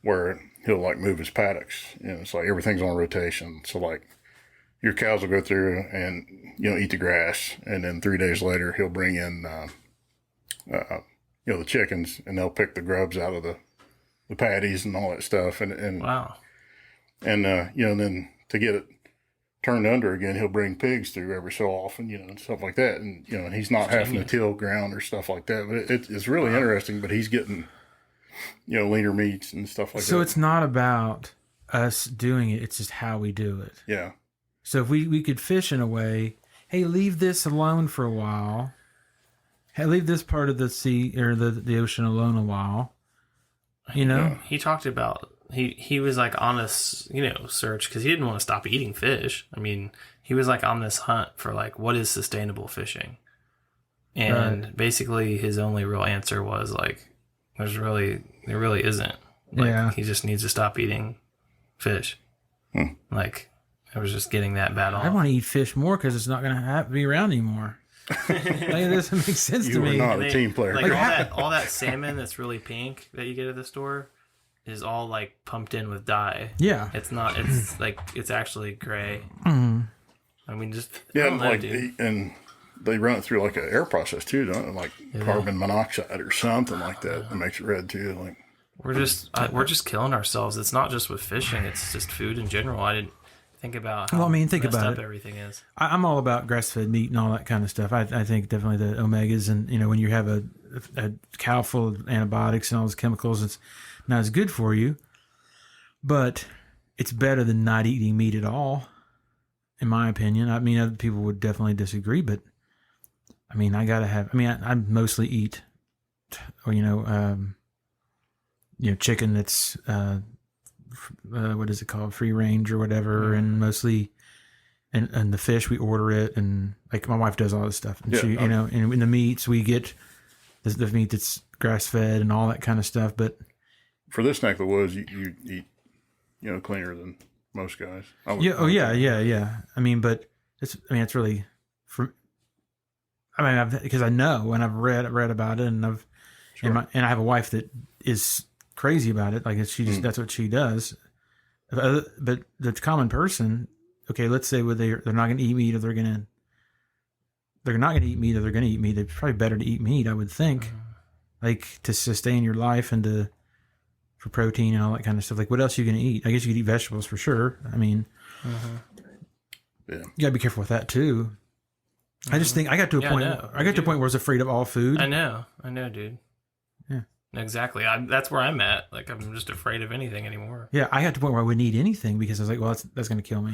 where he'll like move his paddocks, it's like everything's on rotation. So like your cows will go through and eat the grass, and then 3 days later he'll bring in the chickens, and they'll pick the grubs out of the patties and all that stuff, and Wow. and then to get it turned under again, he'll bring pigs through every so often, and stuff like that, and and he's not having to till ground or stuff like that. But it's really interesting. But he's getting leaner meats and stuff like that. So it's not about us doing it; it's just how we do it. Yeah, So if we could fish in a way, hey, leave this alone for a while. Hey, leave this part of the sea or the ocean alone a while. He talked about he was like on this search because he didn't want to stop eating fish. I mean, he was like on this hunt for like what is sustainable fishing, and basically his only real answer was like there really isn't. Like, Yeah. he just needs to stop eating fish. Like it was just getting that bad I off. want to eat fish more because it's not going to be around anymore. Like, it doesn't make sense you to were me. not a team player. Like all that salmon that's really pink that you get at the store is all like pumped in with dye. Yeah. It's not. It's like it's actually gray. Mhm. I mean, just I Yeah, don't know, like dude. and they run it through like an air process too, don't they? Like carbon monoxide or something like that. That makes it red too. Like we're just killing ourselves. It's not just with fishing. It's just food in general. I didn't think about how think messed about up it. everything is. I'm all about grass-fed meat and all that kind of stuff. I think definitely the omegas and when you have a cow full of antibiotics and all those chemicals, it's not as good for you. But it's better than not eating meat at all, in my opinion. I mean, other people would definitely disagree, but I mean, I mostly eat, chicken that's what is it called, free range or whatever, and mostly. And the fish, we order it, and like my wife does all this stuff. And she, and in the meats, we get the meat that's grass fed and all that kind of stuff. But for this neck of the woods, you eat, cleaner than most guys. yeah. I mean, but it's really because I know and I've read about it, and and I have a wife that is crazy about it. Like she just that's what she does. But the common person. Okay, let's say they're not going to eat meat, or they're not going to eat meat, or they're going to eat meat. It's probably better to eat meat, I would think, like to sustain your life and for protein and all that kind of stuff. Like, what else are you going to eat? I guess you could eat vegetables for sure. I mean, you got to be careful with that too. I just think I got to a point. I got to a point where I was afraid of all food. I know, dude. Yeah, exactly. That's where I'm at. Like, I'm just afraid of anything anymore. Yeah, I got to a point where I wouldn't eat anything because I was like, well, that's going to kill me.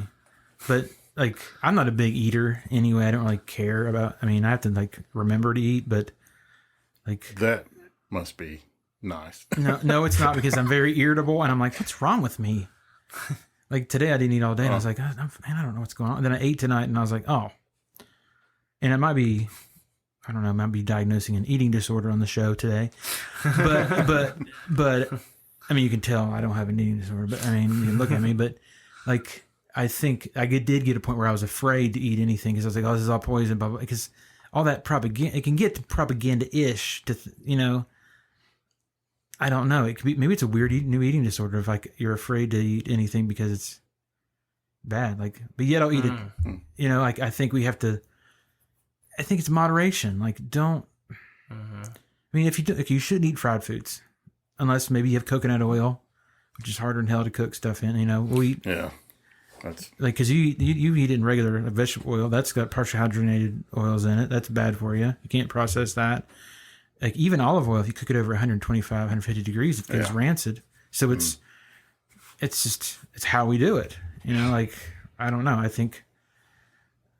But like, I'm not a big eater anyway. I don't really care about. I mean, I have to like remember to eat, but like that must be nice. no, it's not, because I'm very irritable, and I'm like, what's wrong with me? Like today, I didn't eat all day, and I was like, man, I don't know what's going on. And then I ate tonight, and I was like, oh, and it might be, I don't know, I might be diagnosing an eating disorder on the show today, but I mean, you can tell I don't have an eating disorder, but I mean, you can look at me, but like. I think I did get a point where I was afraid to eat anything because I was like, oh, this is all poison, blah, blah, because all that propaganda, it can get to propaganda-ish to, I don't know. It could be, maybe it's a weird new eating disorder if like you're afraid to eat anything because bad. Like, but yet I'll eat it. You know, like I think we have to. I think it's moderation. Like, don't. I mean, if you shouldn't eat fried foods, unless maybe you have coconut oil, which is harder than hell to cook stuff in. You know, we eat. Yeah. That's like because you eat it in regular vegetable oil. That's got partially hydrogenated oils in it. That's bad for you. You can't process that. Like even olive oil, if you cook it over 125, 150 degrees, it goes rancid. So it's how we do it. You know, like I don't know. I think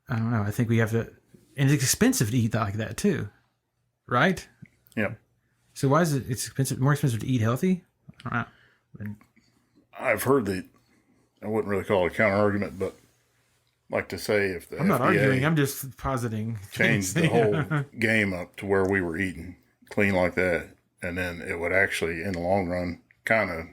we have to, and it's expensive to eat like that too, right? yeah. So why is it's more expensive to eat healthy? I don't know. I've heard that. I wouldn't really call it a counter argument, but like to say if the I'm not FDA arguing. I'm just positing. changed the whole game up to where we were eating clean like that, and then it would actually, in the long run, kind of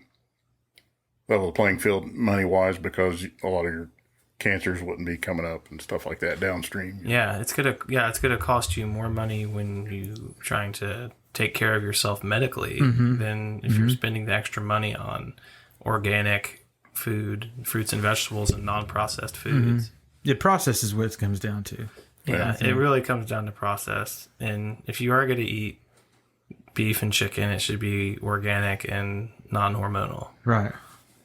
level the playing field money wise because a lot of your cancers wouldn't be coming up and stuff like that downstream. Yeah, it's gonna cost you more money when you trying to take care of yourself medically than if you're spending the extra money on organic food, fruits and vegetables, and non-processed foods. The process is what it comes down to. Yeah, it really comes down to process. And if you are going to eat beef and chicken, it should be organic and non-hormonal. Right.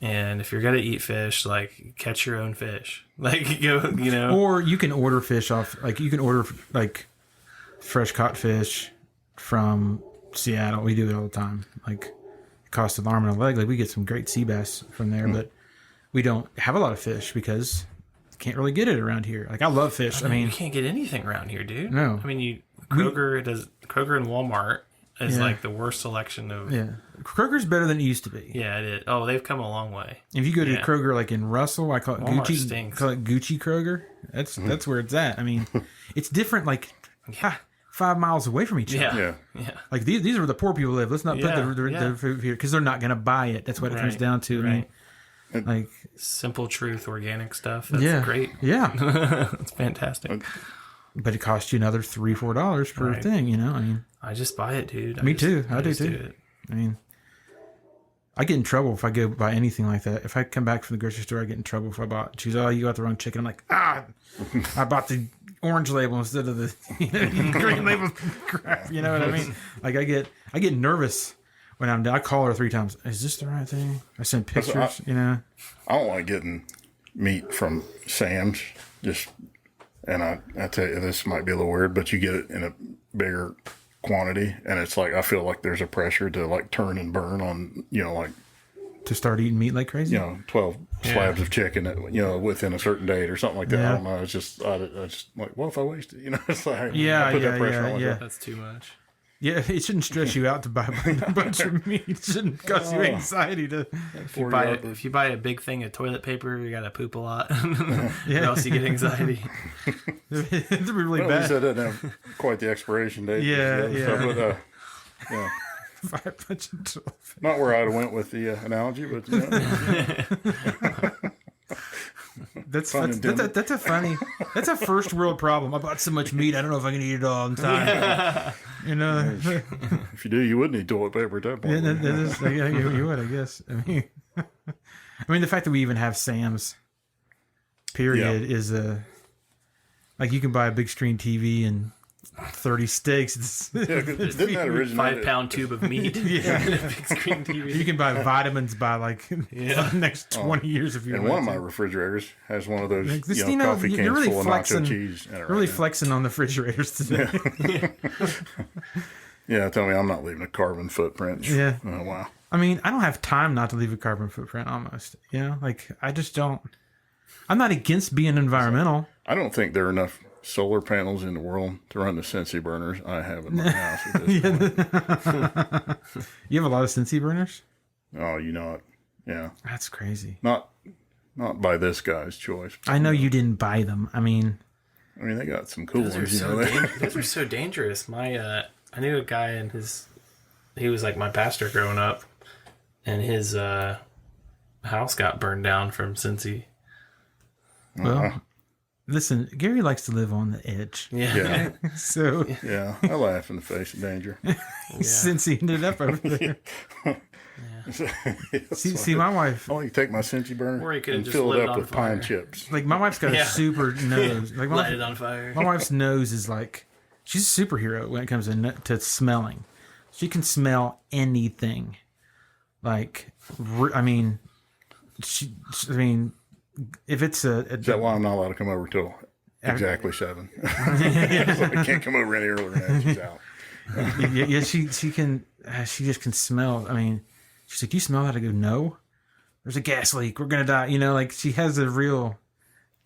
And if you're going to eat fish, like catch your own fish. Like, you know. Or you can order fish off, like you can order like fresh caught fish from Seattle. We do it all the time. Like it costs an arm and a leg. Like we get some great sea bass from there, but we don't have a lot of fish because can't really get it around here. Like I love fish. I mean, you can't get anything around here, dude. No. I mean, Kroger and Walmart is like the worst selection of. Yeah. Kroger's better than it used to be. Yeah, it is. Oh, they've come a long way. If you go to Kroger, like in Russell, I call it Walmart Gucci. stinks. Call it Gucci Kroger. That's where it's at. I mean, it's different. Like 5 miles away from each other. Yeah. Like these are where the poor people live. Let's not put the food here because they're not going to buy it. That's what it comes down to. I mean, like Simple Truth organic stuff. That's great. Yeah. It's fantastic. But it costs you another $3-4 per thing. You know. I mean, I just buy it, dude. Me too. I do too. I mean, I get in trouble if I go buy anything like that. If I come back from the grocery store, I get in trouble if I bought. She's you got the wrong chicken. I'm like, I bought the orange label instead of the green label crap. You know what I mean? Like I get nervous when I'm done. I call her 3 times. Is this the right thing? I send pictures. I don't like getting meat from Sam's. And I tell you, this might be a little weird, but you get it in a bigger quantity, and it's like I feel like there's a pressure to like turn and burn on, like to start eating meat like crazy. 12 slabs of chicken, within a certain date or something like that. I don't know. It's just I just like, what if I waste it? It's like I put that pressure on myself. That's too much. Yeah, it shouldn't stress you out to buy a bunch of meat. It shouldn't cause you anxiety to. If you buy a big thing of toilet paper, you gotta poop a lot. Or else you get anxiety. It's really bad. At least that doesn't have quite the expiration date. Yeah. Stuff, but, not where I'd have went with the analogy, but that's a first world problem. I bought so much meat, I don't know if I can eat it all in time. If you do, you would need toilet paper at that point. You would, I guess. I mean, the fact that we even have Sam's, period, is like you can buy a big screen TV and 30 steaks. Didn't that originate 5-pound tube of meat? Big screen TV. You can buy vitamins by for the next 20 years if you want. And one of my refrigerators has one of those coffee cans really full of nacho cheese in it. You're really flexing on the refrigerators today. Yeah, tell me I'm not leaving a carbon footprint. Yeah. Oh, wow. I mean, I don't have time not to leave a carbon footprint almost. Like I just don't. I'm not against being environmental. I don't think there are enough solar panels in the world to run the Sensi burners I have in my house at this point. You have a lot of Sensi burners? Oh, you know it. Yeah. That's crazy. Not by this guy's choice. I know you didn't buy them. I mean, they got some cool ones. Those are so dangerous. I knew a guy and he was like my pastor growing up, and his house got burned down from Sensi. Well, listen, Gary likes to live on the edge. Yeah. So I laugh in the face of danger. Since he ended up over there. See, my wife, I like to take my Sensi burner Or you could've and just fill lit it it up on with fire. pine chips. like my wife's got Yeah. a super nose. Like Light it on fire. my wife's nose is like, she's a superhero when it comes to smelling. She can smell anything. Like, I mean, if it's Is that why I'm not allowed to come over till exactly 7? So I can't come over any earlier than that. She's out. yeah, she can. She just can smell. I mean, she's like, "You smell that?" I go, "No, there's a gas leak. We're gonna die." You know, like she has a real.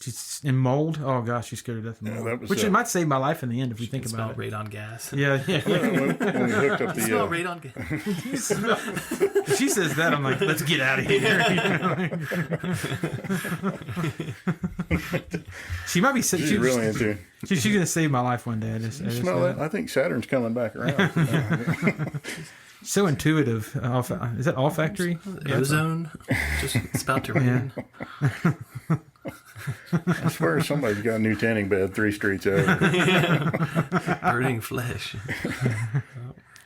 She's in mold. Oh gosh, she's scared to death of mold. that was, Which it might save my life in the end if you think Smell about it. radon gas. Yeah. when we hooked up Smell the radon gas. If she says that, I'm like, let's get out of here. She might be. she's really into. She's gonna save my life one day. I just Smell know that? I think Saturn's coming back around. So intuitive. Is that olfactory? Ozone. Just it's about to rain. I swear somebody's got a new tanning bed 3 streets over. Burning flesh.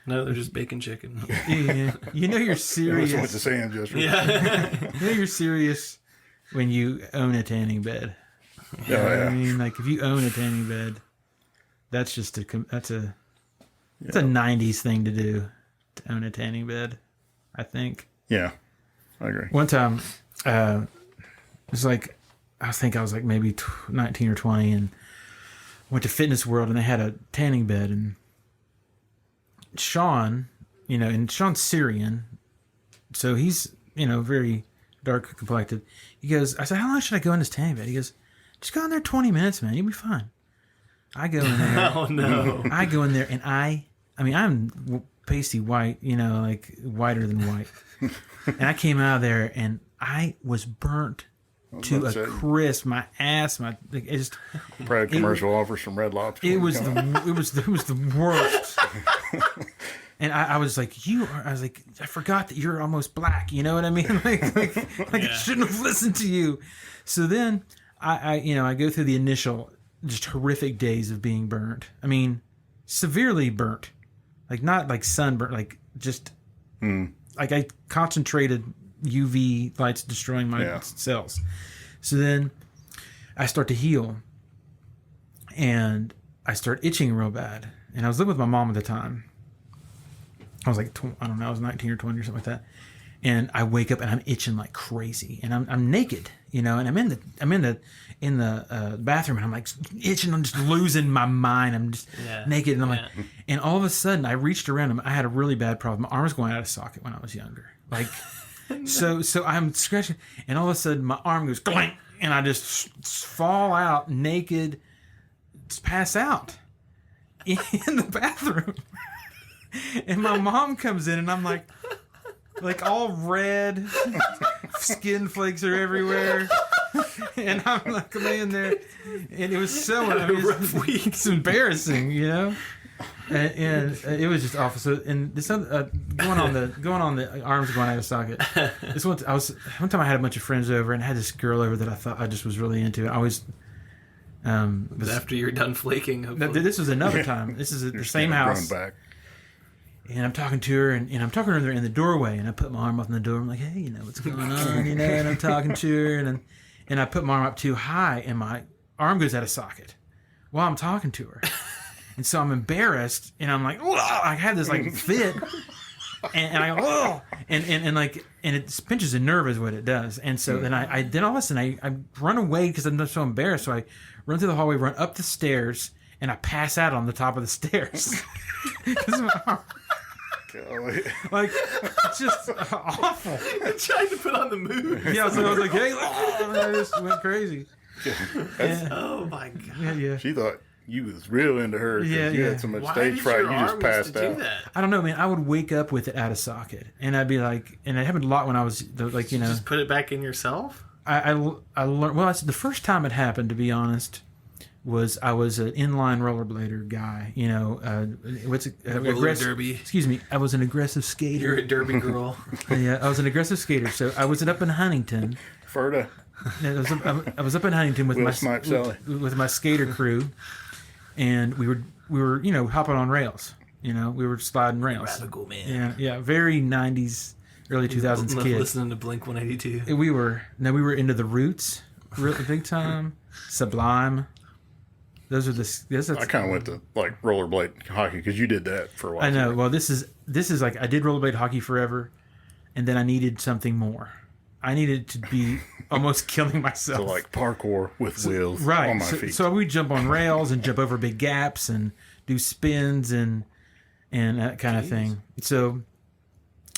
No, they're just baking chicken. Yeah. You know you're That's serious. what the saying just. Yeah. You know you're serious when you own a tanning bed. Yeah. I mean, like if you own a tanning bed, that's just that's a 90s thing to do, to own a tanning bed, I think. Yeah, I agree. One time, it was like, I think I was like maybe 19 or 20 and went to Fitness World and they had a tanning bed, and Sean, and Sean's Syrian, so he's, very dark complected. He goes, I said, how long should I go in this tanning bed? He goes, just go in there 20 minutes, man. You'll be fine. I go in there. Oh no. I go in there and I'm pasty white, like whiter than white. And I came out of there and I was burnt to a crisp. My ass, it just. Probably commercial offers from Red Lobster. It was the worst. And I was like, I forgot that you're almost black. You know what I mean? Like I shouldn't have listened to you. So then I go through the initial just horrific days of being burnt. I mean, severely burnt, like not like sunburnt, like just like I concentrated UV lights destroying my cells. So then I start to heal and I start itching real bad. And I was living with my mom at the time. I was like, I was 19 or 20 or something like that. And I wake up and I'm itching like crazy, and I'm naked, and I'm in the bathroom, and I'm like itching. I'm just losing my mind. I'm just naked, and I'm like, and all of a sudden I reached around him. I had a really bad problem. My arm was going out of socket when I was younger, like so I'm scratching, and all of a sudden my arm goes clank, and I just fall out naked, just pass out in the bathroom, and my mom comes in, and I'm like all red, skin flakes are everywhere, and I'm like laying there, and it was so it's embarrassing, and it was just awful. So, and this other, going on the arms going out of socket. One time I had a bunch of friends over and had this girl over that I thought I just was really into. I always after you're done flaking. Hopefully. This was another time. This is the same house. Back. And I'm talking to her, and I'm talking to her in the doorway, and I put my arm up in the door. I'm like, hey, what's going on, and I'm talking to her, and I put my arm up too high, and my arm goes out of socket while I'm talking to her. And so I'm embarrassed, and I'm like, I have this like fit, and I go, oh, and it pinches a nerve is what it does. And so then then all of a sudden I run away because I'm so embarrassed. So I run through the hallway, run up the stairs, and I pass out on the top of the stairs. Because my arm, like, it's just awful. I tried to put on the mood. Yeah, so I was like, hey, I just went crazy. Oh my god. Yeah. She thought you was real into her. Yeah, you yeah. had so much Why stage did fright, your you just arm passed used to out. do that? I don't know, man. I would wake up with it out of socket, and I'd be like, and it happened a lot when I was like, Just put it back in yourself. I learned. Well, the first time it happened, to be honest, was I was an inline rollerblader guy. Roller derby. Excuse me. I was an aggressive skater. You're a derby girl. Yeah, I was an aggressive skater. So I was up in Huntington. Ferda. I was up in Huntington with Will Snipe Sally. with my skater crew, and we were hopping on rails. We were sliding rails. Radical man. Yeah, very 90s early 2000s kid. Listening to Blink 182. We were into the Roots, really big time. Sublime. Those are the. I kind of went to like rollerblade hockey because you did that for a while. I know. Well, this is like I did rollerblade hockey forever, and then I needed something more. I needed to be almost killing myself. So like parkour with wheels Right. on my feet. So we jump on rails and jump over big gaps and do spins and that kind of thing. So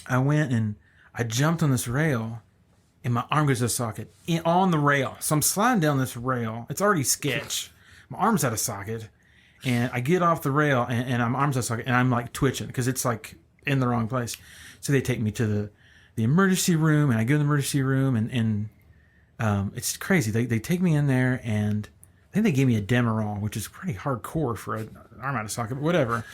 I went and I jumped on this rail, and my arm goes to a socket on the rail. So I'm sliding down this rail. It's already sketch. My arm's out of socket, and I get off the rail, and my arm's out of socket, and I'm like twitching because it's like in the wrong place. So they take me to the emergency room, and I go to the emergency room, and it's crazy. They take me in there, and I think they gave me a Demerol, which is pretty hardcore for an arm out of socket, but whatever.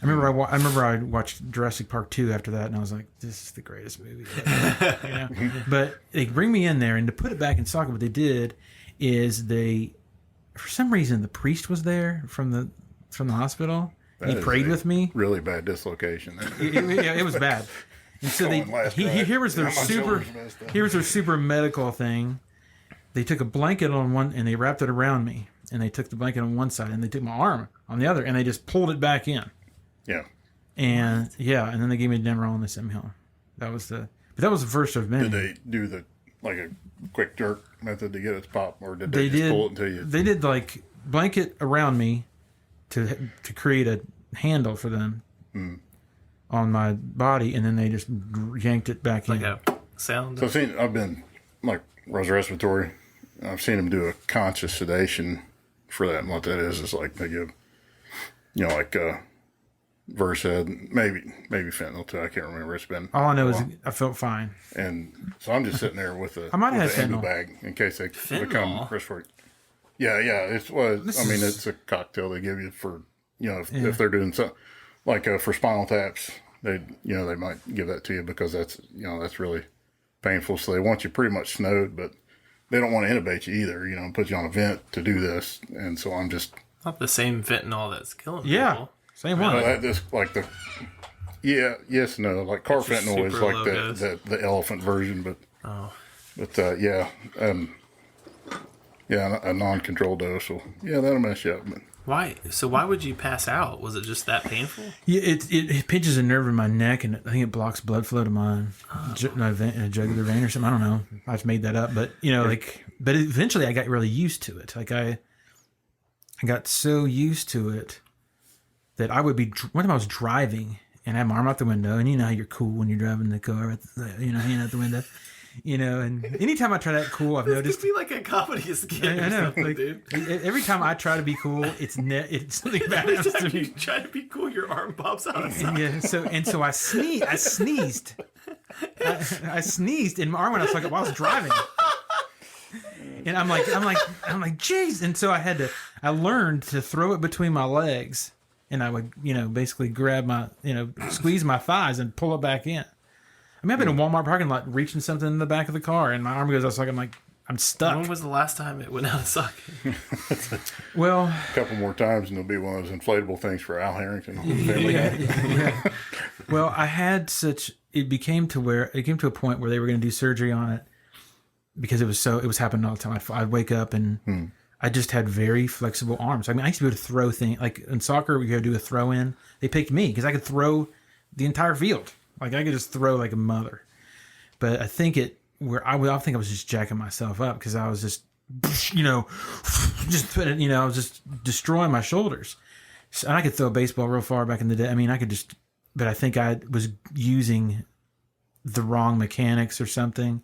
I remember I watched Jurassic Park 2 after that, and I was like, this is the greatest movie ever. You know? But they bring me in there, and to put it back in socket, what they did is for some reason, the priest was there from the hospital. He prayed with me. Really bad dislocation. It was bad. And so here was their super medical thing. They took a blanket on one and they wrapped it around me, and they took the blanket on one side and they took my arm on the other and they just pulled it back in. Yeah. And then they gave me a Demerol and they sent me home. That was the first of many. Did they do like a quick jerk method to get it to pop, or did they just pull it until you? They did like blanket around me to create a handle for them on my body, and then they just yanked it back in. Like a sound. So I've been like respiratory. I've seen them do a conscious sedation for that. And what that is like they give, like Versed, maybe fentanyl too. I can't remember. It's been all I know is I felt fine. And so I'm just sitting there with a I might have had ambu fentanyl bag in case they Fentanyl? become respiratory. Yeah. It's a cocktail they give you for if they're doing something like for spinal taps. They might give that to you because that's really painful. So they want you pretty much snowed, but they don't want to intubate you either. Put you on a vent to do this. And so I'm just not the same fentanyl that's killing people. Same one. No. Like carfentanil is like the elephant version, but a non-controlled dose. So that'll mess you up. But Why? So why would you pass out? Was it just that painful? Yeah, it pinches a nerve in my neck, and I think it blocks blood flow to my jugular vein or something. I don't know. I just made that up, but but eventually I got really used to it. Like I got so used to it that I would be. One time I was driving and I had my arm out the window, and you know how you're cool when you're driving the car, hand out the window. And anytime I try to act cool, I've noticed. This could be like a comedy skit. I know. Like, dude. Every time I try to be cool, it's something bad happens to me. You try to be cool, your arm pops out. Yeah. So I sneezed. I sneezed, and my arm went out while I was driving. And I'm like, jeez. And so I learned to throw it between my legs, and I would, basically grab my, squeeze my thighs and pull it back in. I mean, I've been in a Walmart parking lot reaching something in the back of the car, and my arm goes out of socket. I'm stuck. When was the last time it went out of socket? Well, a couple more times, and it'll be one of those inflatable things for Al Harrington. Yeah. Well, I had it came to a point where they were going to do surgery on it because it was happening all the time. I'd wake up and I just had very flexible arms. I mean, I used to be able to throw things. Like in soccer, we had to do a throw in. They picked me because I could throw the entire field. Like I could just throw like a mother. But I think I was just jacking myself up because I was just, I was just destroying my shoulders. So, and I could throw a baseball real far back in the day. I mean, but I think I was using the wrong mechanics or something.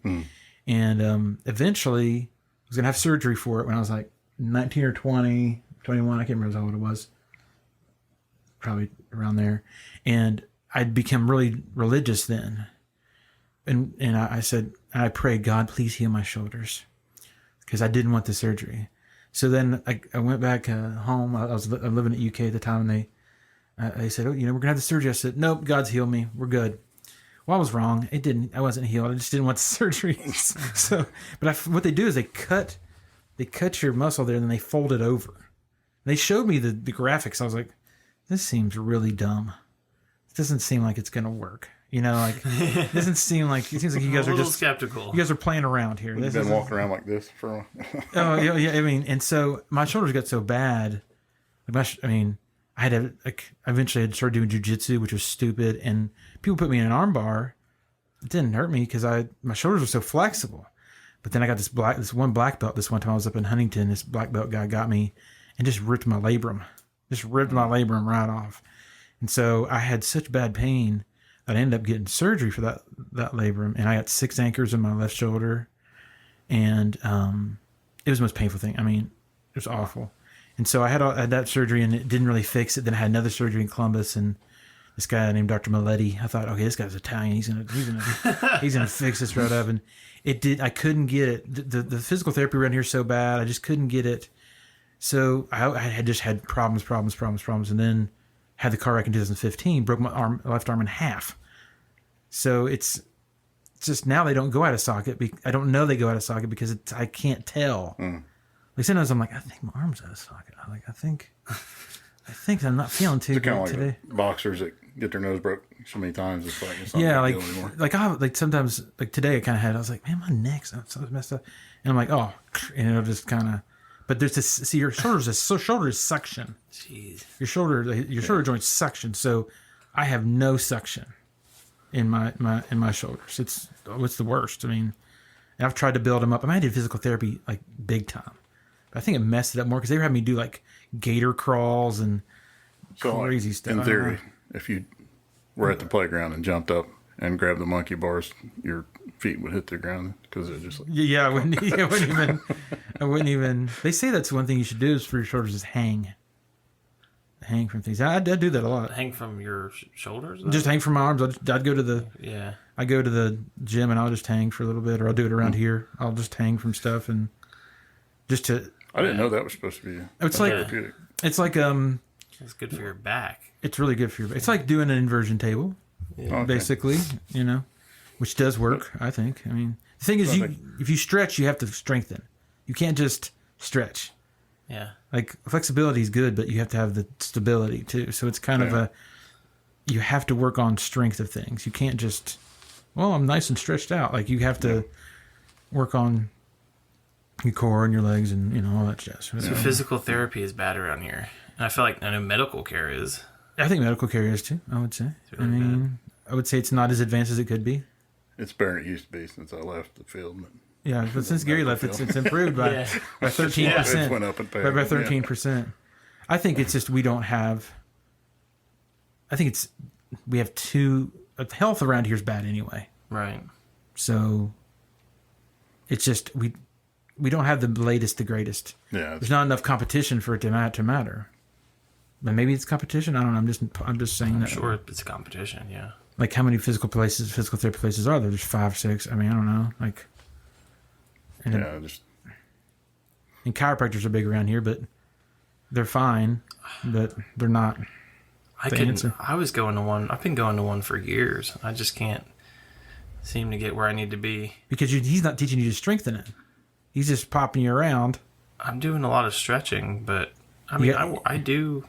And eventually I was going to have surgery for it when I was like 19 or 20, 21. I can't remember how old it was. Probably around there. And I'd become really religious then. And I said, I prayed, God, please heal my shoulders. Because I didn't want the surgery. So then I went back home. I was living at UK at the time, and they said, we're going to have the surgery. I said, nope, God's healed me. We're good. Well, I was wrong. I wasn't healed. I just didn't want the surgery. What they do is they cut your muscle there, and then they fold it over. They showed me the graphics. I was like, this seems really dumb. It doesn't seem like it's going to work. Like it doesn't seem like, it seems like you guys I'm a are little just skeptical. You guys are playing around here. You've been walking around like this for a while. Oh yeah. I mean, and so my shoulders got so bad. I had to, I eventually had started doing jujitsu, which was stupid, and people put me in an arm bar. It didn't hurt me because my shoulders were so flexible. But then I got this one black belt. This one time I was up in Huntington, this black belt guy got me and just ripped my labrum. Just ripped my labrum right off. And so I had such bad pain that I ended up getting surgery for that labrum. And I got 6 anchors in my left shoulder. And it was the most painful thing. I mean, it was awful. And so I had that surgery and it didn't really fix it. Then I had another surgery in Columbus, and this guy named Dr. Maletti, I thought, okay, this guy's Italian. He's gonna fix this right up. And it did. I couldn't get it. The physical therapy around here is so bad. I just couldn't get it. So I had just had problems. And then had the car wreck in 2015, broke my left arm in half. So it's just now they don't go out of socket. I don't know they go out of socket because I can't tell. Like sometimes I'm like, I think my arm's out of socket. I think I'm not feeling too good like today. Boxers that get their nose broke so many times, it's not Yeah, a big deal anymore. like sometimes like today I was like, man, my neck's so messed up, and I'm like, oh, and it'll just kind of. But there's this. See, your shoulder is suction. Jeez. Your shoulder joint's suction. So I have no suction in my shoulders. It's the worst. I mean, and I've tried to build them up. I did physical therapy like big time. But I think it messed it up more because they were having me do like gator crawls and crazy stuff. In theory, if you were at the playground and jumped up and grabbed the monkey bars, your feet would hit the ground because they're just like... Yeah, I wouldn't even. They say that's one thing you should do is for your shoulders is hang from things. I do that a lot. Hang from your shoulders? Though? Just hang from my arms. I'd go to the... Yeah. I go to the gym and I'll just hang for a little bit, or I'll do it around here. I'll just hang from stuff and just to... I didn't know that was supposed to be therapeutic. It's like it's good for your back. It's really good for your back. It's like doing an inversion table, basically, which does work, I think. I mean, the thing is, if you stretch, you have to strengthen. You can't just stretch. Yeah. Like flexibility is good, but you have to have the stability too. So it's kind of you have to work on strength of things. You can't just, I'm nice and stretched out. Like you have to work on your core and your legs and all that jazz. So physical therapy is bad around here. And I know medical care is. I think medical care is too, I would say. Really I would say it's not as advanced as it could be. It's better than it used to be since I left the field. Yeah, but since Gary left, it's improved by 13%. It went up in pay. By 13%. I think it's just we don't have. I think we have health around here is bad anyway. Right. So it's just we don't have the latest, the greatest. Yeah. There's not enough competition for it to matter. But maybe it's competition. I don't know. I'm just saying that. I'm sure it's a competition. Yeah. Like how many physical therapy places are there? There's 5, 6. I mean, I don't know. Like. And chiropractors are big around here, but they're fine, but they're not. I was going to one. I've been going to one for years. I just can't seem to get where I need to be. Because he's not teaching you to strengthen it. He's just popping you around. I'm doing a lot of stretching, but I mean, I do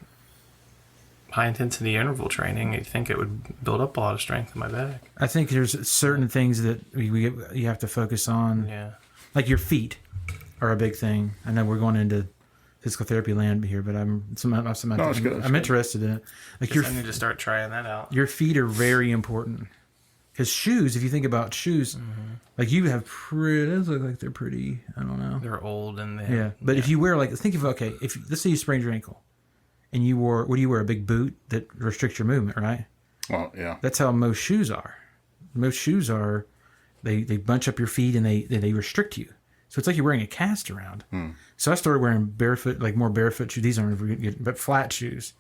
high intensity interval training. I think it would build up a lot of strength in my back. I think there's certain things that you have to focus on. Yeah. Like your feet are a big thing. I know we're going into physical therapy land here, but I'm interested in it. Like I need to start trying that out. Your feet are very important. Because shoes, if you think about shoes, like you have those look like they're pretty, I don't know. They're old and but if you wear let's say you sprained your ankle and you wore, what do you wear, a big boot that restricts your movement, right? Well, yeah. That's how most shoes are. Most shoes are, they bunch up your feet and they restrict you. So it's like you're wearing a cast around. So I started wearing barefoot, like more barefoot shoes. These aren't good, but flat shoes.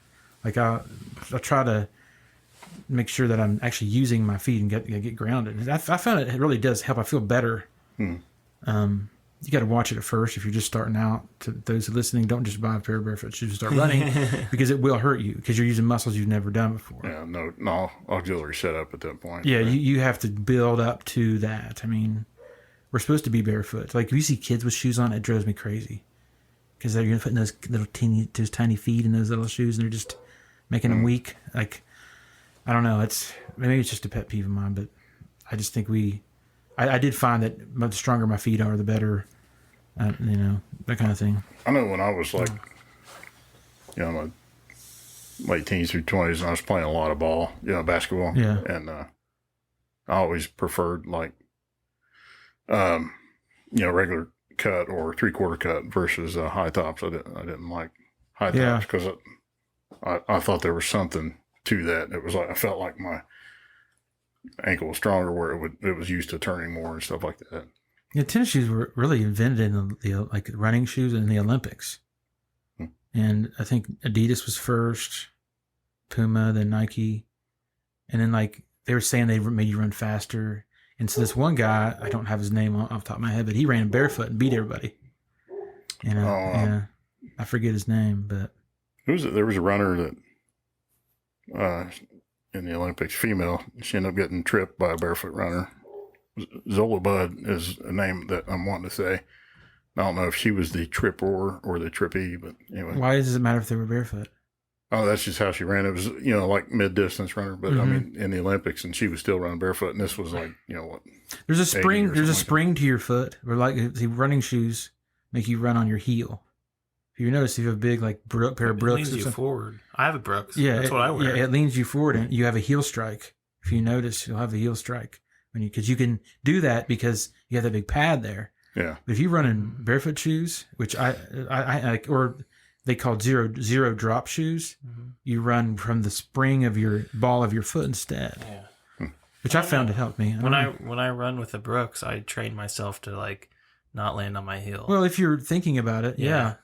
Like I try to make sure that I'm actually using my feet and get grounded. I found it really does help. I feel better. You got to watch it at first if you're just starting out. To those listening, don't just buy a pair of barefoot shoes and start running because it will hurt you because you're using muscles you've never done before. Yeah, no auxiliary setup at that point. Yeah, you have to build up to that. I mean, we're supposed to be barefoot. Like, if you see kids with shoes on, it drives me crazy because they're putting those tiny feet in those little shoes and they're just making them weak. Like, I don't know. Maybe it's just a pet peeve of mine, but I just think I did find that the stronger my feet are, the better, that kind of thing. I know when I was like, my late teens through 20s, and I was playing a lot of ball, basketball. Yeah. And I always preferred like, regular cut or 3/4 cut versus high tops. I didn't like high tops because I thought there was something to that. It was like I felt like my ankle was stronger where it was used to turning more and stuff like that. Yeah, tennis shoes were really invented in the like running shoes in the Olympics, and I think Adidas was first, Puma, then Nike, and then like they were saying they made you run faster. And so this one guy, I don't have his name off the top of my head, but he ran barefoot and beat everybody. I forget his name, but there was a runner that in the Olympics, female, she ended up getting tripped by a barefoot runner. Zola Budd is a name that I'm wanting to say. I don't know if she was the tripper or the trippee, but anyway. Why does it matter if they were barefoot? Oh, that's just how she ran. It was, like mid-distance runner, but I mean, in the Olympics, and she was still running barefoot, and this was like, what? There's a spring. There's a spring to your foot, or like the running shoes make you run on your heel. If you notice, if you have a big like pair of Brooks, it leans you forward. I have a Brooks. Yeah, that's what I wear. Yeah, it leans you forward, and you have a heel strike. If you notice, you'll have a heel strike because you can do that because you have that big pad there. Yeah. But if you run in barefoot shoes, which I like, or they call zero drop shoes, you run from the spring of your ball of your foot instead. Yeah. Which I found to help me. When I run with the Brooks, I train myself to like not land on my heel. Well, if you're thinking about it, yeah.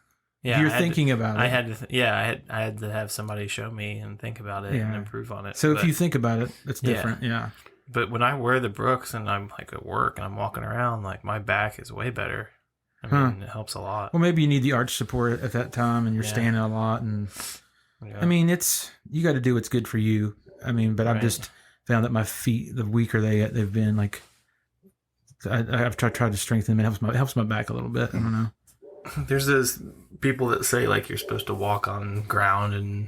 Yeah, if you're thinking about it. I had to have somebody show me and think about it and improve on it. So if you think about it, it's different. Yeah. But when I wear the Brooks and I'm like at work and I'm walking around, like my back is way better. I mean, it helps a lot. Well, maybe you need the arch support at that time, and you're standing a lot. And I mean, you got to do what's good for you. I mean, but I've just found that my feet, the weaker they've been, like I've tried to strengthen them. It helps my back a little bit. I don't know. There's those people that say like you're supposed to walk on ground and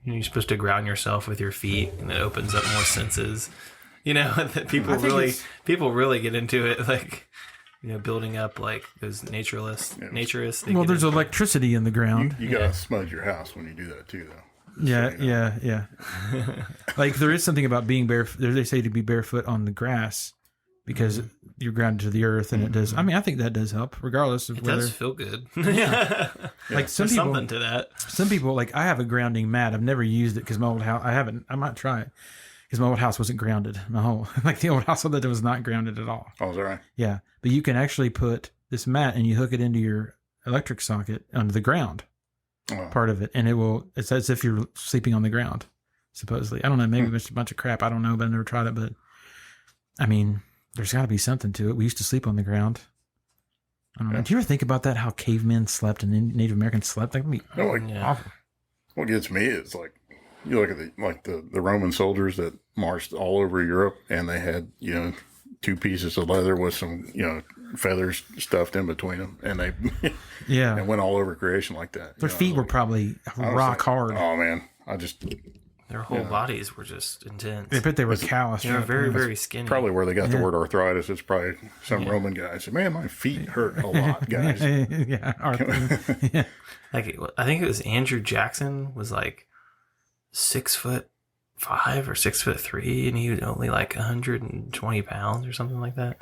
you're supposed to ground yourself with your feet, and it opens up more senses. That people really get into it, like. Building up like those naturists. Well, there's electricity in the ground. You gotta smudge your house when you do that too, though. Yeah. Like there is something about being barefoot. They say to be barefoot on the grass because you're grounded to the earth, and it does. I mean, I think that does help, regardless of whether. It does feel good. Like some There's people, something to that. Some people, like I have a grounding mat. I've never used it because my old house. I might try it. Because my old house wasn't grounded. The old house I lived in was not grounded at all. Oh, is that right? Yeah. But you can actually put this mat and you hook it into your electric socket under the ground part of it. And it's as if you're sleeping on the ground, supposedly. I don't know. Maybe it's a bunch of crap. I don't know, but I never tried it. But I mean, there's got to be something to it. We used to sleep on the ground. I don't know. Do you ever think about that? How cavemen slept and Native Americans slept? That would be awful. What gets me is like, you look at the Roman soldiers that marched all over Europe, and they had 2 pieces of leather with some feathers stuffed in between them, and they and went all over creation like that. Their feet were probably rock hard. Oh man, their whole bodies were just intense. I bet they were calloused. They were very very skinny. Probably where they got the word arthritis. It's probably some Roman guy said, "Man, my feet hurt a lot, guys." Like I think it was Andrew Jackson was like 6'5" or 6'3", and he was only like 120 pounds or something like that.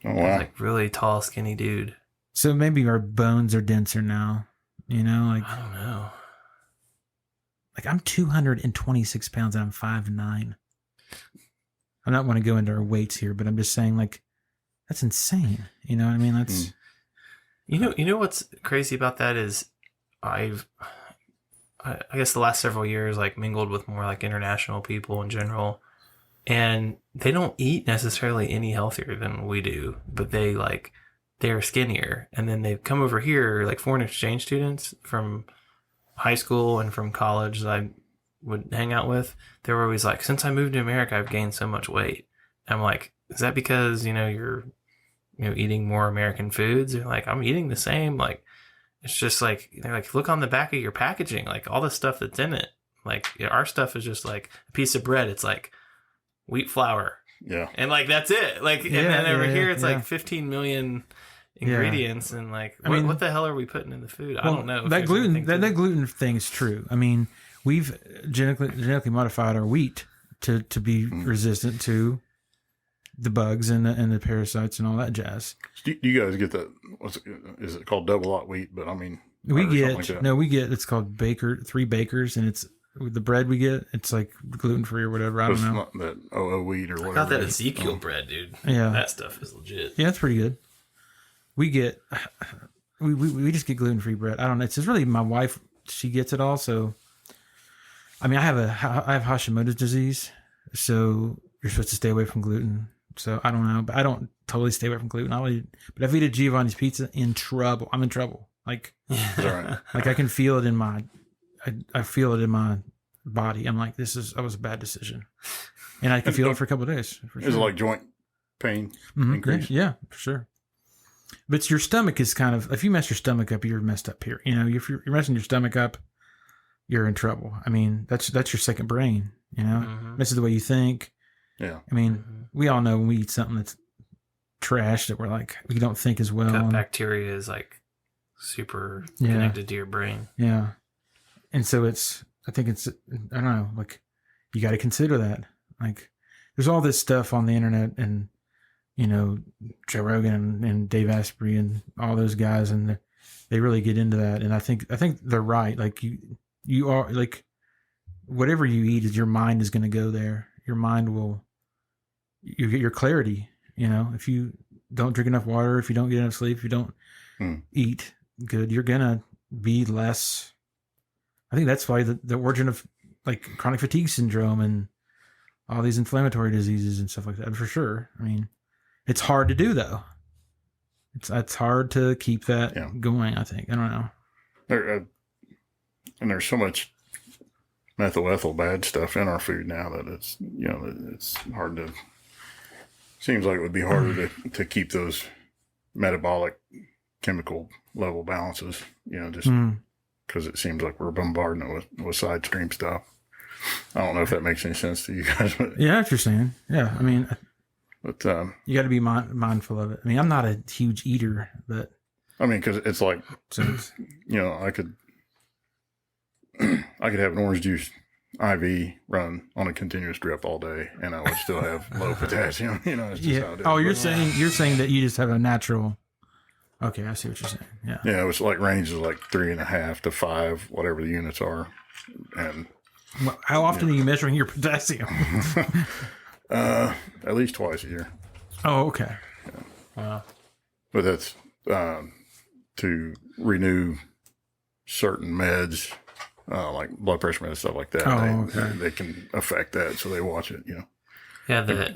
Oh wow! He was like really tall, skinny dude. So maybe our bones are denser now. I don't know. Like I'm 226 pounds and I'm 5'9". I don't want to go into our weights here, but I'm just saying like that's insane. You know what I mean? That's you know what's crazy about that is I guess the last several years, like mingled with more like international people in general, and they don't eat necessarily any healthier than we do, but they're skinnier. And then they come over here, like foreign exchange students from high school and from college that I would hang out with. They were always like, since I moved to America, I've gained so much weight. And I'm like, is that because, you're, eating more American foods? They're like, I'm eating the same. Like, it's just like, they're like, look on the back of your packaging, like all the stuff that's in it. Like our stuff is just like a piece of bread. It's like wheat flour. Yeah. And like that's it. Like and then over here it's like 15 million ingredients and like what the hell are we putting in the food? I don't know. That gluten thing's true. I mean, we've genetically modified our wheat to be resistant to the bugs and the parasites and all that jazz. Do you guys get that? Is it called double lot wheat? But I mean, we get it's called 3 Bakers, and it's the bread we get. It's like gluten free or whatever. I don't know. Not that OO wheat or whatever. I got that Ezekiel bread, dude. Yeah, that stuff is legit. Yeah, it's pretty good. We get we just get gluten free bread. I don't know. It's just really my wife. She gets it all. So, I mean, I have Hashimoto's disease, so you're supposed to stay away from gluten. So I don't know, but I don't totally stay away from gluten. But if I eat a Giovanni's pizza, I'm in trouble. Like, right. Like I can feel it in my, I feel it in my body. I'm like, that was a bad decision, and I can feel it for a couple of days. Is it like joint pain increase? Yeah, for sure. But your stomach is kind of, if you mess your stomach up, you're messed up here. You know, if you're messing your stomach up, you're in trouble. I mean, that's your second brain. You know, messes the way you think. Yeah. I mean, we all know when we eat something that's trash that we don't think as well. Gut bacteria is like super connected to your brain. Yeah. And so I don't know, like you got to consider that. Like there's all this stuff on the internet and, you know, Joe Rogan and Dave Asprey and all those guys, and they really get into that. And I think they're right. Like you are like, whatever you eat is your mind is going to go there. Your mind you get your clarity, you know, if you don't drink enough water, if you don't get enough sleep, if you don't eat good, you're going to be less. I think that's why the origin of like chronic fatigue syndrome and all these inflammatory diseases and stuff like that, for sure. I mean, it's hard to do though. It's hard to keep that going, I think. I don't know. And there's so much methyl bad stuff in our food now that it's, you know, it's hard to, seems like it would be harder to keep those metabolic chemical level balances, you know, just because it seems like we're bombarding it with side stream stuff. I don't know if that makes any sense to you guys. But, yeah, that's what you're saying. Yeah. I mean, but you got to be mindful of it. I mean, I'm not a huge eater, but I mean, because it's like, you know, I could have an orange juice IV run on a continuous drip all day, and I would still have low potassium. You know, it's just how it is. Oh, you're saying that you just have a natural. Okay, I see what you're saying. Yeah. Yeah, it was like ranges like 3.5 to 5, whatever the units are, and. How often are you measuring your potassium? At least twice a year. Oh, okay. Yeah. Wow. But that's to renew certain meds, like blood pressure meds and stuff like that. Oh, they can affect that, so they watch it, you know. Yeah,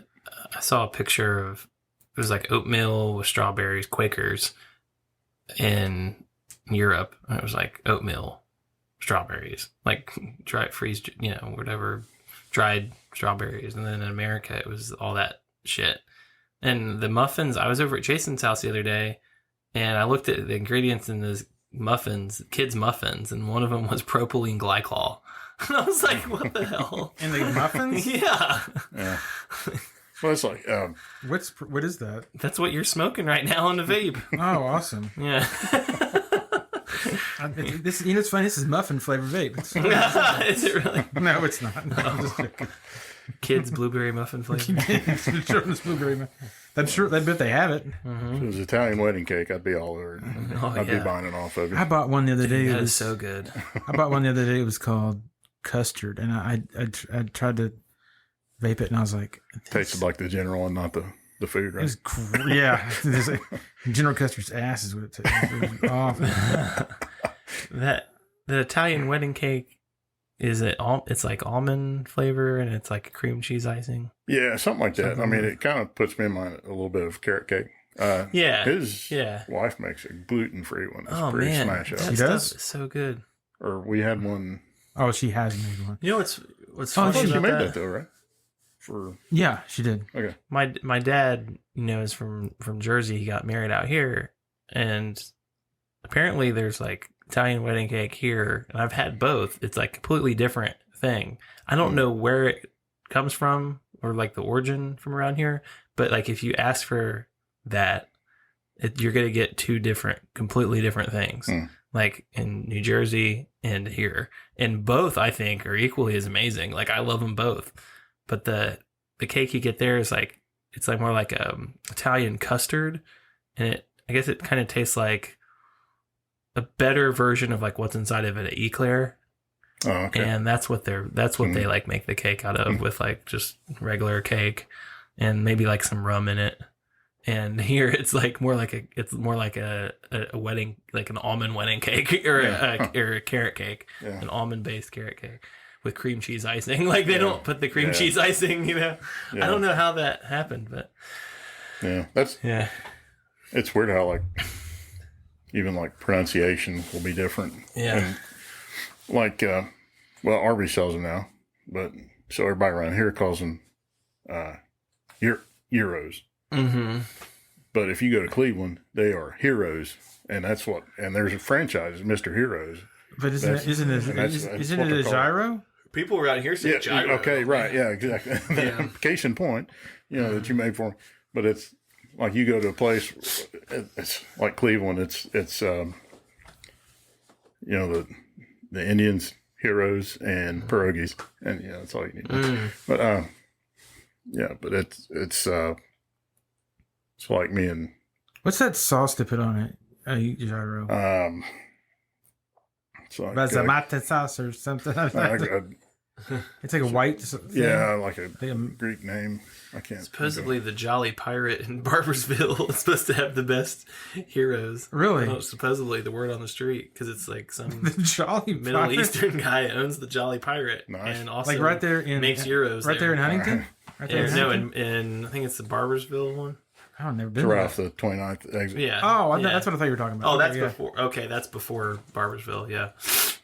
I saw a picture of, it was like oatmeal with strawberries, Quakers, in Europe. And it was like oatmeal, strawberries, like dry freeze, you know, whatever, dried strawberries. And then in America, it was all that shit. And the muffins, I was over at Jason's house the other day, and I looked at the ingredients in those muffins, kids' muffins, and one of them was propylene glycol. And I was like, what the hell? In the muffins? Yeah. Yeah. Well, it's like, what is that? That's what you're smoking right now on the vape. Oh, awesome. Yeah. This, you know, it's funny. This is muffin flavored vape. Is it really? No, it's not. No, I'm just joking. Kids blueberry muffin flavor. I'm sure. I bet they have it. if it was Italian wedding cake, I'd be all over it. I'd be buying it off of you. I bought one the other day. That is so good. I bought one the other day. It was called custard, and I tried to vape it, and I was like, Tasted like the general and not the food, right? It was yeah. General Custard's ass is what it tastes. It was awful. That the Italian wedding cake, is it all? It's like almond flavor and it's like cream cheese icing. Yeah, something like that. I mean, it kind of puts me in mind a little bit of carrot cake. His wife makes a gluten free one. It's pretty smash up. That She does? stuff is so good. Or we had one. Oh, she has made one. You know what's I funny thought about you made that? that though, right? For Yeah, she did. okay. My dad, you know, is from Jersey. He got married out here, and apparently there's like Italian wedding cake here, and I've had both. It's like completely different thing. I don't know where it comes from or like the origin from around here, but like if you ask for that, you're going to get two completely different things. Like in New Jersey and here. And both, I think, are equally as amazing. Like, I love them both. But the cake you get there is like, it's like more like Italian custard. And I guess it kind of tastes like a better version of like what's inside of an eclair. Oh, okay. And that's what they like make the cake out of, with like just regular cake and maybe like some rum in it. And here it's more like a wedding, like an almond wedding cake or a carrot cake, an almond based carrot cake with cream cheese icing. Like they don't put the cream cheese icing, I don't know how that happened, but it's weird how like even like pronunciation will be different. Yeah. And like, Arby's sells them now, but so everybody around here calls them, Euros. Mm-hmm. But if you go to Cleveland, they are Heroes, and there's a franchise, Mr. Heroes. But isn't it a gyro? People around here say gyro. Okay, right, yeah, exactly. Case in point, that you made for them. But it's like you go to a place, it's like Cleveland. It's the Indians, Heroes, and pierogies, and that's all you need. But but it's like me and what's that sauce to put on it? Gyro. It's like Bazamata sauce or something. It's like a white thing. Like a Greek name. I can't. Supposedly the Jolly Pirate in Barbersville is supposed to have the best heroes. Really? Supposedly the word on the street, because it's like some the Jolly Middle Pirate? Eastern guy owns the Jolly Pirate, and also like right there makes heroes. Right there in Huntington. Right there. In I think it's the Barbersville one. I've never been right there. off the 29th exit. Yeah. Oh, that's what I thought you were talking about. Oh, that's before. Okay, that's before Barbersville. Yeah.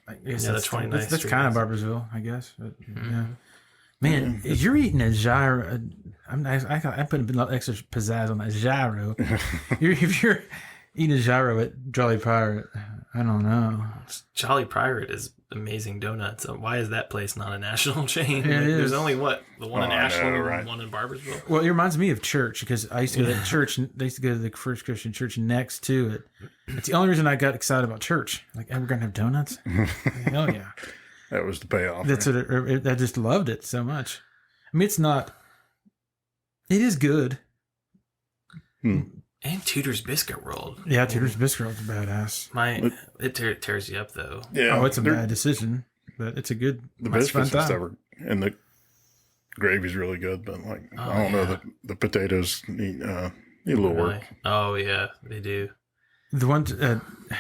I guess the 29th That's Street kind of Barbersville, I guess. But, yeah. Man, if you're eating a gyro, I put a lot extra pizzazz on that gyro. If you're eating a gyro at Jolly Pirate, I don't know. Jolly Pirate is amazing donuts. So why is that place not a national chain? It is. There's only the one in Ashland right. and one in Barbersville. Well, it reminds me of church, because I used to go to that church. They used to go to the First Christian Church next to it. It's the only reason I got excited about church. Like, we're gonna have donuts. Hell yeah! That was the payoff. That's what I just loved it so much. I mean, it is good. And Tudor's Biscuit World. Yeah, Tudor's Biscuit World's badass. It tears you up though. Yeah. Oh, it's a bad decision, but it's a good. The nice fun biscuits and time. stuff and the gravy's really good, but I don't know, the potatoes need a little work. Oh yeah, they do. The one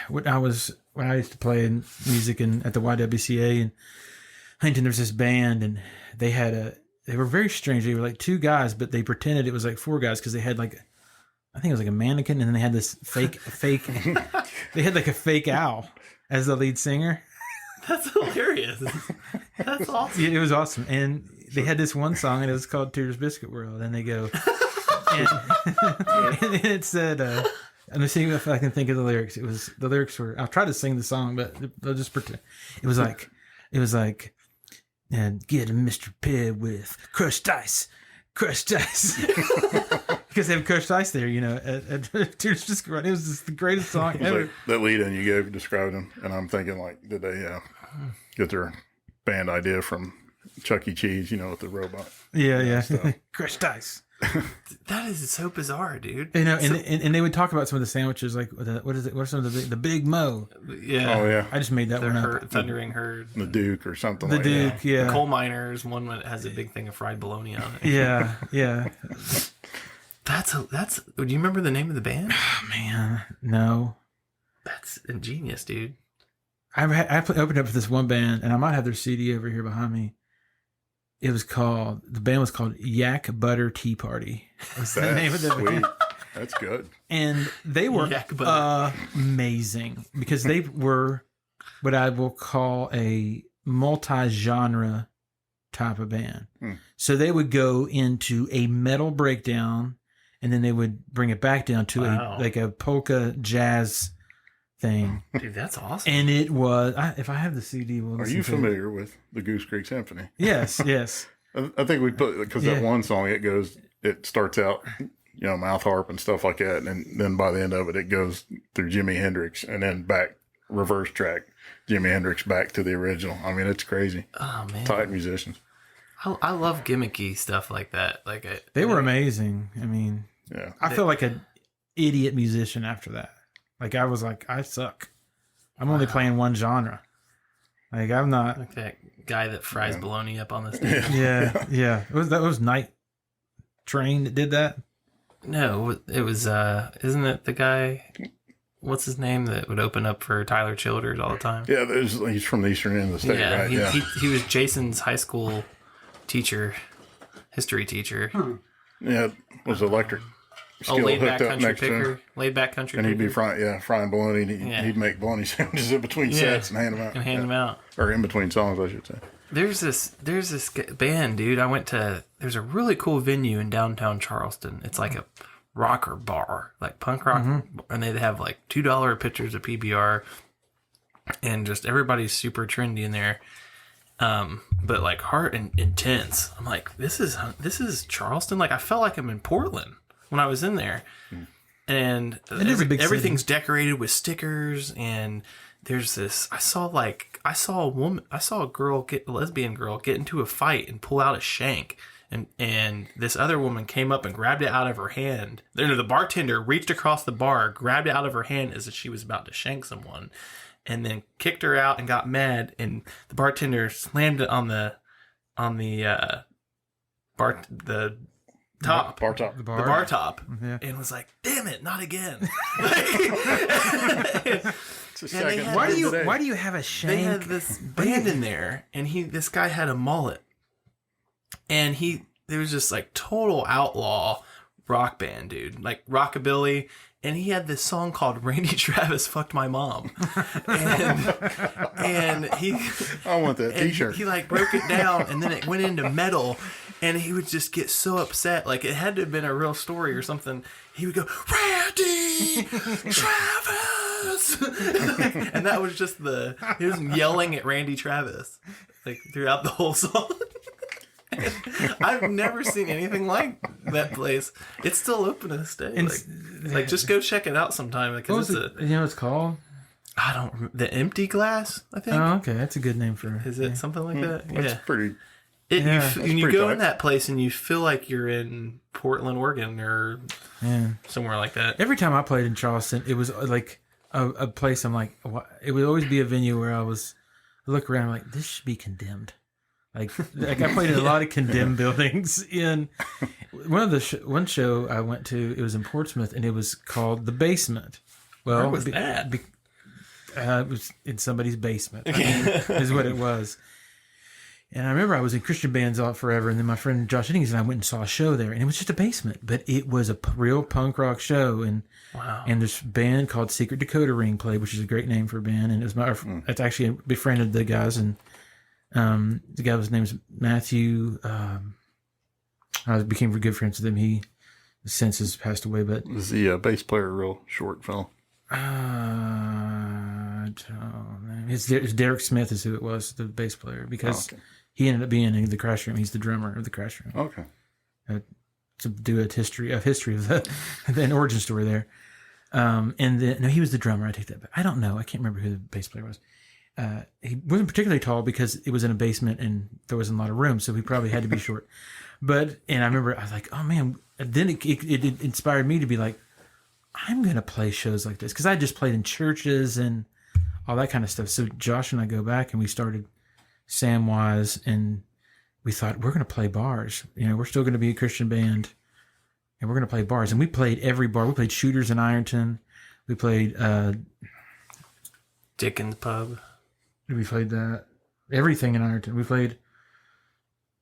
when I used to play in music at the YWCA in Huntington, there's this band, and they were very strange. They were like two guys, but they pretended it was like four guys, because they had like, I think it was like a mannequin, and then they had this fake they had like a fake owl as the lead singer. That's hilarious. That's awesome. Yeah, it was awesome. And they had this one song, and it was called Tudor's Biscuit World. And they go, and it said, let me see if I can think of the lyrics. The lyrics were, I'll try to sing the song, but they'll just pretend. It was like, and get a Mr. Pibb with crushed ice. Because they have crushed ice there, at Tudor's Biscuit World. It was just the greatest song ever. Like that lead in you gave described them, and I'm thinking, like, did they get their band idea from Chuck E. Cheese, with the robot? Yeah. Crushed ice. That is so bizarre, dude. And they would talk about some of the sandwiches, like what is it? What's some of the Big Mo? Yeah. Oh yeah. I just made that one up. Thundering Herd. The Duke or something. The like Duke, that. yeah. The Coal Miners, one that has a big thing of fried bologna on it. Yeah. That's. Do you remember the name of the band? Oh, man, no. That's ingenious, dude. I opened up for this one band, and I might have their CD over here behind me. The band was called Yak Butter Tea Party. That's the name of the band. That's good. And they were amazing, because they were what I will call a multi-genre type of band. So they would go into a metal breakdown, and then they would bring it back down to a polka jazz thing. Dude, that's awesome. And it was, if I have the CD, we'll Are listen you to it. familiar with the Goose Creek Symphony? Yes, yes. I think we put, because Yeah. that one song, it starts out, mouth harp and stuff like that. And then by the end of it, it goes through Jimi Hendrix and then back, reverse track, Jimi Hendrix back to the original. I mean, it's crazy. Oh man, Tight musicians. I love gimmicky stuff like that. Like They were amazing. I mean, Yeah. I felt like an idiot musician after that. Like, I was like, I suck. I'm only playing one genre. Like, I'm not. like that guy that fries bologna up on the stage. Yeah. That was Night Train that did that. No, it was. Isn't it the guy? What's his name that would open up for Tyler Childers all the time? Yeah, he's from the eastern end of the state, Yeah, right? he was Jason's high school teacher, history teacher. Yeah, it was electric. Oh, Skill laid back hooked up country next to him. picker. Laid back country And he'd be picker. frying bologna. And Yeah. he'd make bologna sandwiches in between sets and hand them out. And hand them out. Or in between songs, I should say. There's this band, dude. I went to. There's a really cool venue in downtown Charleston. It's like a rocker bar, like punk rock, and they have like $2 pictures of PBR, and just everybody's super trendy in there. But like hard and intense. I'm like, this is Charleston. Like I felt like I'm in Portland when I was in there, and is a big everything's decorated with stickers. And there's this. I saw a lesbian girl get into a fight and pull out a shank. And this other woman came up and grabbed it out of her hand. The bartender reached across the bar, grabbed it out of her hand as if she was about to shank someone, and then kicked her out and got mad. And the bartender slammed it on the top, Bar top. The the bar top, Yeah. and was like, "Damn it, not again!" It's a And they second had Why one do you today. why do you have a They shank? had this band in there, and this guy had a mullet, and there was just like total outlaw rock band, dude, like rockabilly, and he had this song called "Randy Travis Fucked My Mom," and he I want that and T-shirt. he like broke it down, and then it went into metal, and he would just get so upset, like it had to have been a real story or something. He would go, "Randy Travis," and that was just he was yelling at Randy Travis like throughout the whole song. I've never seen anything like that place. It's still open to this day. Like just go check it out sometime. What Because was it? You know what it's called? the Empty Glass, I think. Oh, okay. That's a good name for Is it something like that? That's Yeah. pretty. Yeah, When you pretty go tight. in that place and you feel like you're in Portland, Oregon, or Yeah. somewhere like that. Every time I played in Charleston, it was like a place I'm like, it would always be a venue where I look around like, this should be condemned. Like I played in a lot of condemned buildings. In one show I went to, it was in Portsmouth, and it was called The Basement. Well, Where was that? It was in somebody's basement. Is what it was. And I remember I was in Christian bands all forever, and then my friend Josh Innings and I went and saw a show there, and it was just a basement, but it was a real punk rock show. And Wow. and this band called Secret Dakota Ring played, which is a great name for a band. And it was it's actually befriended the guys, and the guy's name's Matthew. I became good friends with him. He since has passed away, but Was the bass player a real short fellow? it's Derek Smith is who it was, the bass player, because okay. he ended up being in the Crash Room. He's the drummer of the Crash Room. Okay. To do a history of the origin story there. And then, no, he was the drummer. I take that back. I don't know. I can't remember who the bass player was. He wasn't particularly tall because it was in a basement and there wasn't a lot of room, so he probably had to be short. And I remember I was like, oh man. And then it inspired me to be like, I'm going to play shows like this, because I just played in churches and all that kind of stuff. So Josh and I go back and we started Samwise, and we thought, we're going to play bars. We're still going to be a Christian band, and we're going to play bars. And we played every bar. We played Shooters in Ironton. We played Dickens Pub. we played everything in Ironton. We played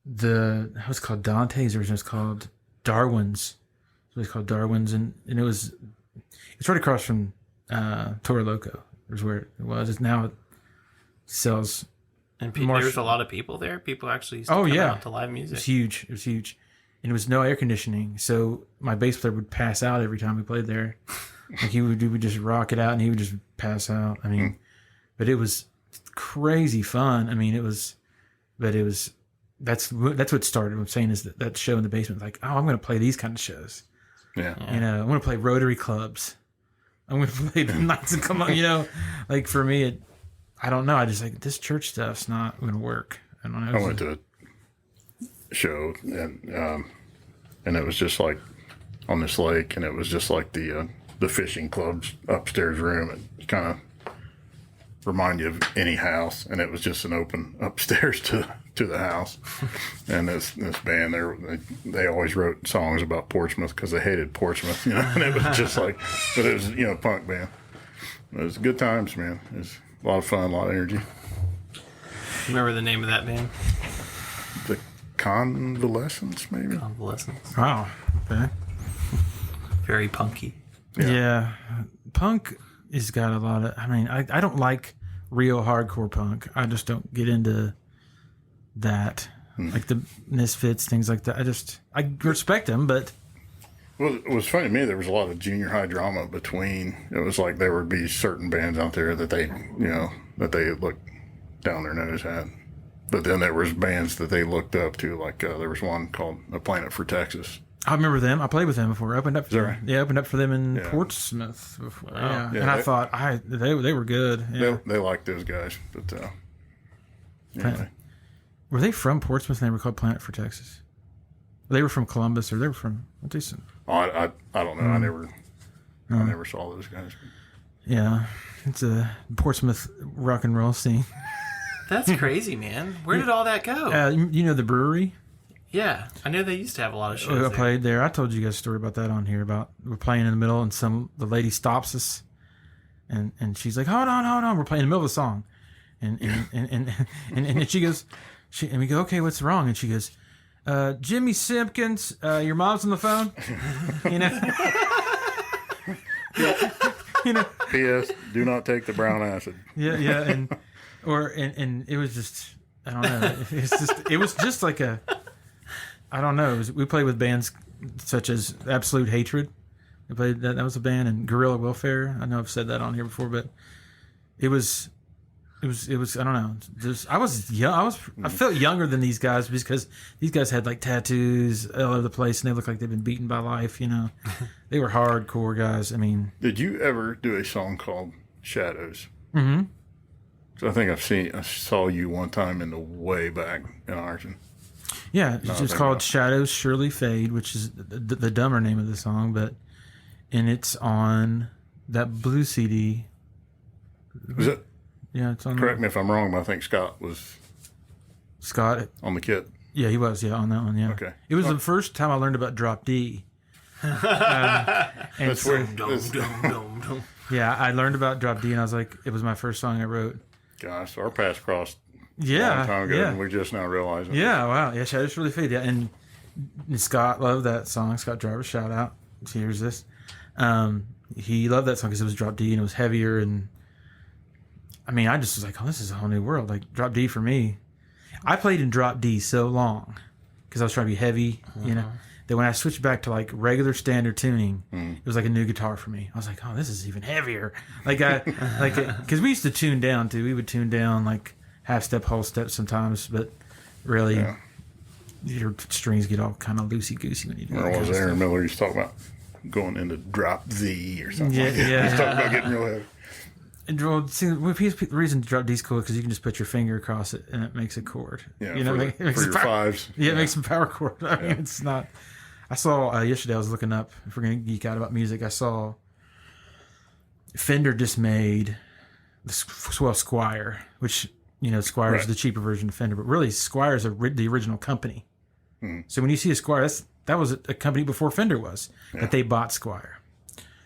it was called Dante's, or it was called Darwin's. It was called Darwin's, and it's right across from Toro Loco. Is where it was. It's now it sells. And Marsh- there was a lot of people there. People actually used to Oh, come yeah. out to live It music. was huge. It was huge. and it was no air conditioning. So my bass player would pass out every time we played there. Like we would just rock it out, and he would just pass out. I mean, but it was crazy fun. I mean, that's what started. What I'm saying is that show in the basement, like, oh, I'm going to play these kind of shows. Yeah. You know, I'm going to play Rotary clubs. I'm going to play the Knights of Columbus. You know, like for me, I don't know. I just like this church stuff's not going to work. I don't know. I went to a show and it was just like on this lake, and it was just like the fishing club's upstairs room. It kind of remind you of any house, and it was just an open upstairs to the house. And this band, they always wrote songs about Portsmouth because they hated Portsmouth, you know. And it was just like, but it was, you know, punk band. It was good times, man. It was a lot of fun, a lot of energy. Remember the name of that band? The Convalescence, maybe. Convalescence. Wow. Okay. Very punky. Yeah. Punk has got a lot of, I mean, I don't like real hardcore punk. I just don't get into that. Like the Misfits, things like that. I respect them, but. Well, it was funny to me, there was a lot of junior high drama between, it was like there would be certain bands out there that they looked down their nose at. But then there was bands that they looked up to, like there was one called A Planet for Texas. I remember them. I played with them before. I opened up for them. right? Yeah, I opened up for them in Yeah. Portsmouth before. Yeah. Yeah, And I thought they were good. Yeah. They liked those guys, but anyway. Were they from Portsmouth and they were called Planet for Texas? They were from Columbus, or they were from what they said? Oh, I don't know. I never saw those guys. Yeah. It's a Portsmouth rock and roll scene. That's crazy, man. Where did all that go? You know the brewery? Yeah, I know they used to have a lot of shows I there. played there. I told you guys a story about that on here. About we're playing in the middle, and the lady stops us, and she's like, "Hold on, we're playing in the middle of the song," and she goes, and we go, "Okay, what's wrong?" And she goes, "Jimmy Simpkins, your mom's on the phone," you know. You know. P.S. Do not take the brown acid. Yeah, and it was just, I don't know. It was just like a, I don't know. We played with bands such as Absolute Hatred. We played that was a band, and Guerrilla Welfare. I know I've said that on here before, but it was I don't know. Just I was young. I felt younger than these guys because these guys had like tattoos all over the place, and they looked like they've been beaten by life. You know, they were hardcore guys. I mean, Did you ever do a song called Shadows? mm-hmm. So I think I saw you one time in the way back in Ireton. Yeah, it's think called about- Shadows Surely Fade, which is the dumber name of the song, and it's on that blue CD. Was it? Yeah, it's on. Correct me if I'm wrong, but I think Scott was Scott. on the kit. Yeah, he was. Yeah, on that one. Yeah. Okay. It was the first time I learned about Drop D. And That's so, weird. Dum. yeah, I learned about Drop D, and I was like, it was my first song I wrote. Gosh, our paths crossed a Yeah. long time ago, Yeah. and we're just now realizing. Yeah. Wow. Yeah. Shadows Surely Fade. Yeah, and Scott loved that song. Scott Driver, shout out. He hears this. He loved that song because it was Drop D and it was heavier, and I mean, I just was like, oh, this is a whole new world. Like Drop D for me. I played in Drop D so long because I was trying to be heavy, you know, that when I switched back to like regular standard tuning, it was like a new guitar for me. I was like, oh, this is even heavier. Because we used to tune down too. We would tune down like half step, whole step sometimes, but really your strings get all kind of loosey goosey when you do that. Or kind was of Aaron stuff. Miller used to talk about going into Drop Z or something Yeah, like that. yeah. He's talking about getting real heavy. And well, see, the reason Drop D is cool because you can just put your finger across it and it makes a chord. Yeah, you know, for, it makes for a your power- fives. Yeah, it makes some power chord. I mean, it's not. I saw yesterday. I was looking up. If we're gonna geek out about music, I saw Fender just made the Squire, which Squire is Right. the cheaper version of Fender, but really Squire is the original company. Hmm. So when you see a Squire, that was a company before Fender was, but they bought Squire.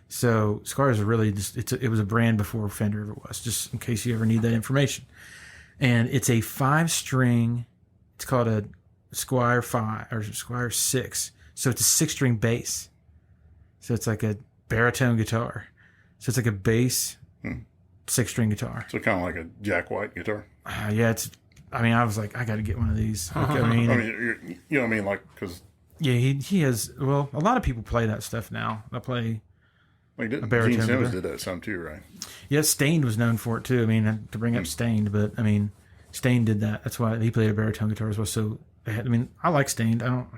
So Squire is really just it was a brand before Fender ever was. Just in case you ever need that information, and it's a 5-string. It's called a Squire 5 or Squire 6. So it's a 6-string bass. So it's like a baritone guitar. So it's like a bass 6-string guitar. So kind of like a Jack White guitar. Yeah, I was like, I got to get one of these. Like, I mean, I mean, you know what I mean? Like, because Yeah, he has. Well, a lot of people play that stuff now. They play. Like A baritone Gene Simmons there. did that some too, right? Yeah, Stained was known for it too. I mean, to bring up Stained, but I mean, Stained did that. That's why he played a baritone guitar as well. So, I mean, I like Stained. I don't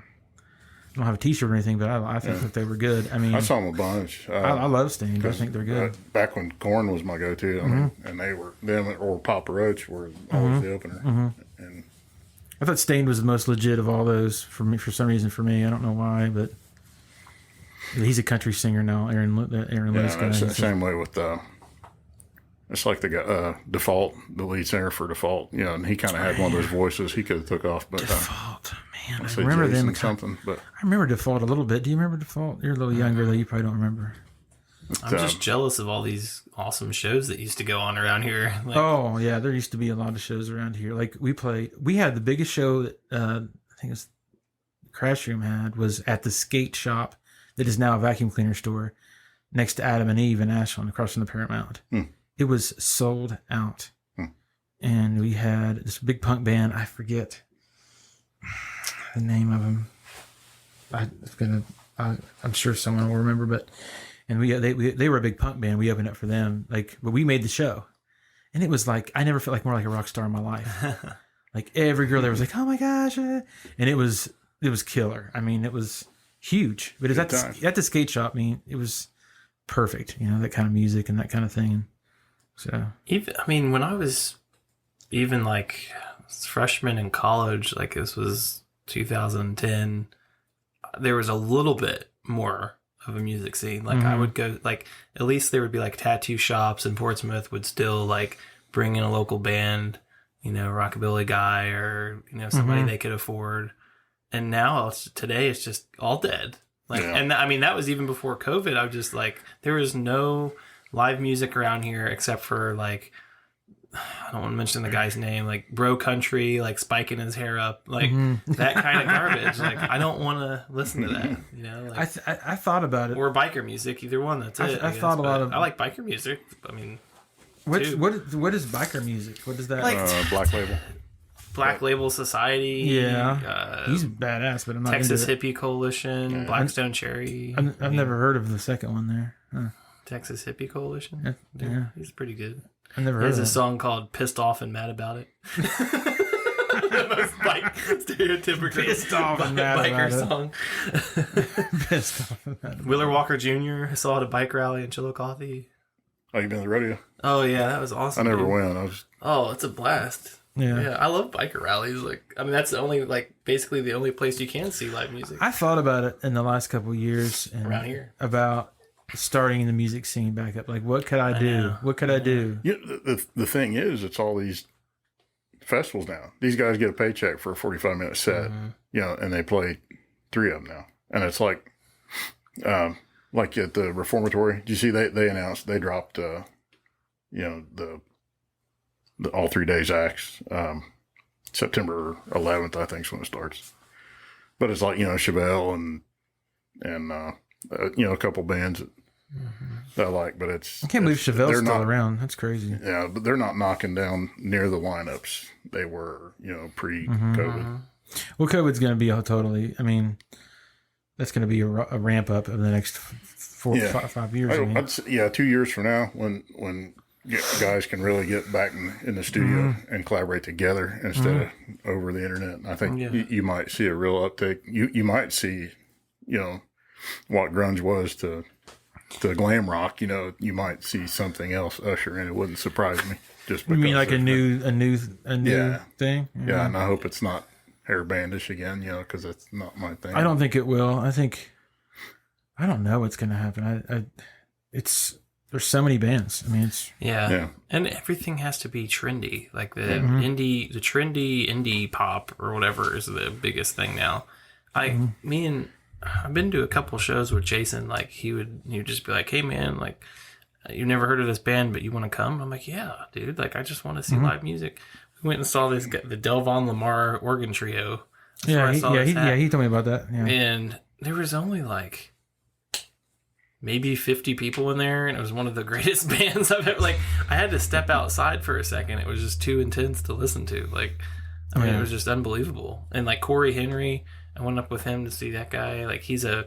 have a T-shirt or anything, but I think that they were good. I mean, I saw them a bunch. I love Stained. I think they're good. Back when Korn was my go-to, I mean, and they were them or Papa Roach were always the opener. And I thought Stained was the most legit of all those for me. For some reason, for me, I don't know why, but he's a country singer now. Aaron Lewis guy. it's the same way with it's like the guy Default, the lead singer for Default. You know, and he kind of had one of those voices he could have took off, but Default, man, I say remember Jason them. something. But I remember Default a little bit. Do you remember Default? You're a little younger, though. You probably don't remember. I'm just jealous of all these awesome shows that used to go on around here. Like, Oh yeah, there used to be a lot of shows around here. Like we had the biggest show that I think it was Crash Room had was at the skate shop that is now a vacuum cleaner store next to Adam and Eve in Ashland, across from the Paramount. It was sold out, and we had this big punk band. I forget the name of them. I'm sure someone will remember, but. And they were a big punk band. We opened up for them, but we made the show, and it was like I never felt like more like a rock star in my life. Like every girl there was like, "Oh my gosh!" And it was killer. I mean, it was huge. But it's at the skate shop. I mean, it was perfect. You know, that kind of music and that kind of thing. So when I was even like freshman in college, like this was 2010, there was a little bit more of a music scene. Like I would go, like at least there would be like tattoo shops in Portsmouth would still like bring in a local band, you know, rockabilly guy or, you know, somebody they could afford. And now today it's just all dead. Like, and I mean, that was even before COVID. I was just like, there was no live music around here except for like, I don't want to mention the guy's name, like Bro Country, like spiking his hair up, like that kind of garbage. Like I don't want to listen to that, you know. Like, I thought about it. Or biker music, either one. That's it. I thought a lot of. I like biker music. I mean, what is biker music? What is that? Like Black Label. Black Label Society. Yeah, he's badass, but I'm not Texas into it. Hippie Coalition, Blackstone Cherry. I've never heard of the second one there. Huh. Texas Hippie Coalition. Yeah, he's pretty good. I've never He heard has of a that. song called "Pissed Off and Mad About It." The most stereotypical Pissed off and mad biker about it. song. Pissed off about it. Wheeler Walker Jr. I saw at a bike rally in Chillicothe. Oh, you been to the rodeo? Oh yeah, that was awesome. I never dude. went. I was. Oh, it's a blast. Yeah. I love biker rallies. Like, I mean, that's the only, like, basically the only place you can see live music I thought about it in the last couple of years and around here. about starting the music scene back up. Like, what could I do? What could I do? Yeah, the thing is, it's all these festivals now. These guys get a paycheck for a 45-minute set, you know, and they play 3 of them now. And it's like at the Reformatory, did you see they announced they dropped, you know, the all 3 days acts. September 11th, I think, is when it starts. But it's like, you know, Chevelle and you know, a couple bands that I like, but it's. I can't believe Chevelle's they're still not around. That's crazy. Yeah, but they're not knocking down near the lineups they were, you know, pre-COVID. Well, COVID's going to be totally. I mean, that's going to be a ramp up of the next 5 years. I'd say, 2 years from now, when guys can really get back in the studio and collaborate together instead of over the internet, I think you might see a real uptake. You might see, you know, what grunge was to glam rock. You know, you might see something else usher in. It wouldn't surprise me. Just You mean because like a new thing? Yeah, and I hope it's not hair bandish again, you know, because it's not my thing. I don't think it will. I don't know what's going to happen. There's so many bands. I mean, it's Yeah. And everything has to be trendy. Like the trendy indie pop or whatever is the biggest thing now. I've been to a couple shows with Jason. Like he would just be like, "Hey man, like you've never heard of this band, but you want to come?" I'm like, "Yeah, dude. Like I just want to see live music." We went and saw this guy, the Delvon Lamar organ trio. That's where I saw this at. he told me about that. Yeah. And there was only like maybe 50 people in there, and it was one of the greatest bands I've ever, like, I had to step outside for a second. It was just too intense to listen to. Like, I mean, it was just unbelievable. And like Corey Henry, I went up with him to see that guy. Like he's a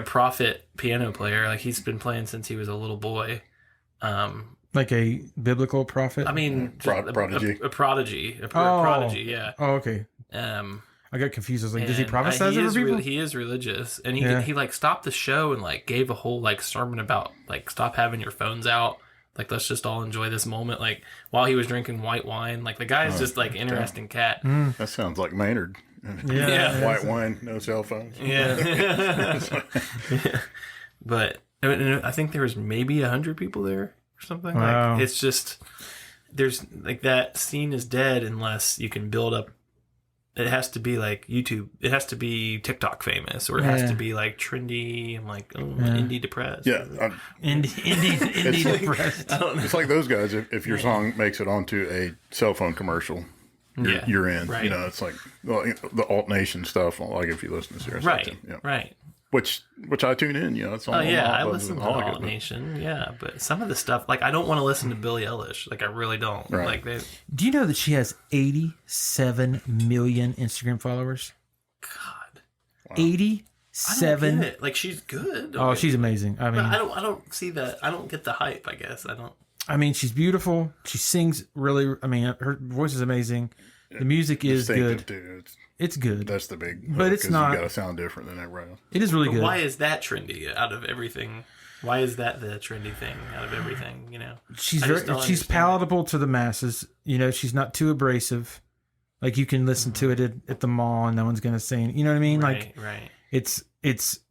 prophet piano player. Like he's been playing since he was a little boy. Like a biblical prophet? I mean, Prodigy. a prodigy. Prodigy, yeah. Oh, okay. I got confused. I was like, does he prophesy over people? He is religious. And he like stopped the show and like gave a whole like sermon about like stop having your phones out. Like, let's just all enjoy this moment. Like, while he was drinking white wine. Like, the guy's just like interesting cat. That sounds like Maynard. Yeah. White wine, no cell phones. Yeah. But I think there was maybe 100 people there or something. Wow. Like, it's just, there's like that scene is dead unless you can build up. It has to be like YouTube. It has to be TikTok famous, or it has to be like trendy and like indie depressed. Yeah. Indie depressed. I don't know. It's like those guys. If your song makes it onto a cell phone commercial, you're in. Right. You know, it's like the Alt Nation stuff. Like if you listen to Sirius Right. XM, yeah. Right. Which I tune in. You know, it's all. Oh yeah, I all listen to all Alt Nation. Yeah, but some of the stuff, like I don't want to listen to Billie Eilish. Like I really don't. Right. Like they. Do you know that she has 87 million Instagram followers? God. Wow. 87. I don't get it. Like she's good. Oh, she's amazing. I mean, I don't see that. I don't get the hype. I guess I don't. I mean, she's beautiful. She sings really. I mean, her voice is amazing. The music is Distinctive, good. too. It's good. That's the big. But it's not- You got to sound different than everybody else. It is really But good. why is that trendy out of everything? Why is that the trendy thing out of everything? You know, She's I just very, don't she's understand palatable to the masses. You know, she's not too abrasive. Like you can listen to it at the mall and no one's gonna say. You know what I mean? Like right. it's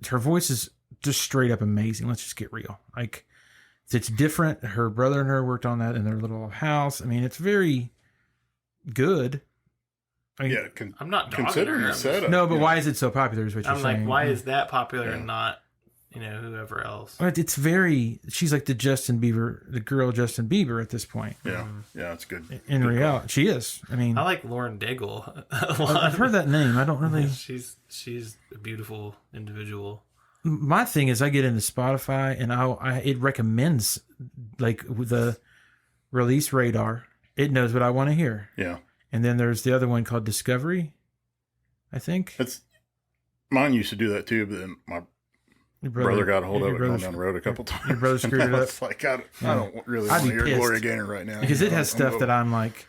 her voice is just straight up amazing. Let's just get real. Like it's different. Her brother and her worked on that in their little house. I mean, it's very good. I mean, Yeah, I'm not dogging considering her. the setup. no, but yeah. why is it so popular? Is what you're I'm saying. like, why is that popular Yeah. and not, whoever else? But it's very. She's like the Justin Bieber, the girl Justin Bieber at this point. Yeah, yeah, it's good. In reality, she is. I mean, I like Lauren Daigle a lot. I've heard that name. I don't really. She's a beautiful individual. My thing is, I get into Spotify and it recommends like the release radar. It knows what I want to hear. Yeah, And then there's the other one called Discovery, I think. it's mine used to do that too, but then my Your brother got a hold of your it going brother- down the road a couple times. your brother screwed it up. It's like I don't really I'd want to be hear pissed. Gloria Gaynor right now Because it has stuff I'm that I'm like,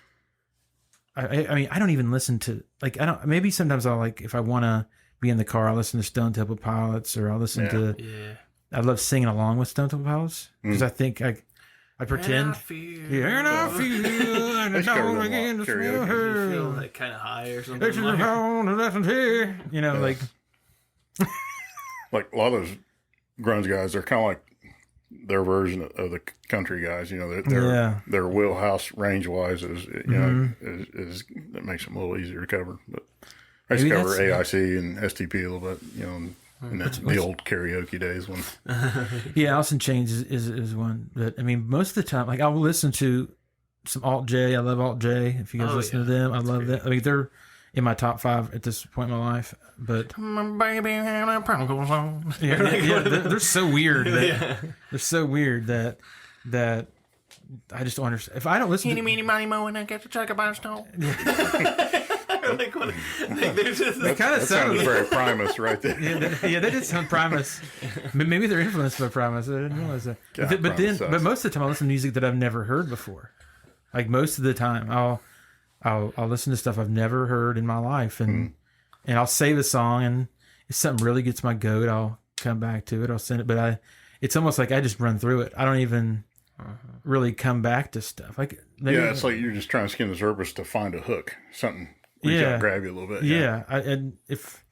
I mean, I don't even listen to, like, I don't, maybe sometimes I'll like, if I want to be in the car, I'll listen to Stone Temple Pilots or I'll listen to, Yeah. I love singing along with Stone Temple Pilots because I think I pretend. Yeah, and I feel and I They should cover don't them begin all, to karaoke. smell You feel her. like kind of high or something. It's Like, on the left here. You know, Yeah. like, like a lot of those grunge guys. They're kind of like their version of the country guys. You know, their wheelhouse range wise is is that makes them a little easier to cover. But I used to Maybe cover that's- AIC and STP a little bit. You know, in the old karaoke days when yeah, Alice in Chains is one. But I mean, most of the time, like I'll listen to some Alt J. I love Alt J. If you guys listen to them, I love them. I mean, they're in my top 5 at this point in my life. But my baby had a prodigal son. yeah, they're so weird. They're so weird that I just don't understand. If I don't listen Eeny, to meeny, miny, mo, and I get to check about a stone. Like, what, like, they're just kind of that sounds sounds very Primus right there. yeah, they did sound Primus. Maybe they're influenced by Primus. I didn't realize that. God, but Primus then, sucks. most of the time, I listen to music that I've never heard before. Like most of the time, I'll listen to stuff I've never heard in my life, and I'll save a song, and if something really gets my goat, I'll come back to it. I'll send it, but it's almost like I just run through it. I don't even really come back to stuff. Like maybe, Yeah, it's like you're just trying to skim the surface to find a hook, something reach out and grab you a little bit. Yeah, and if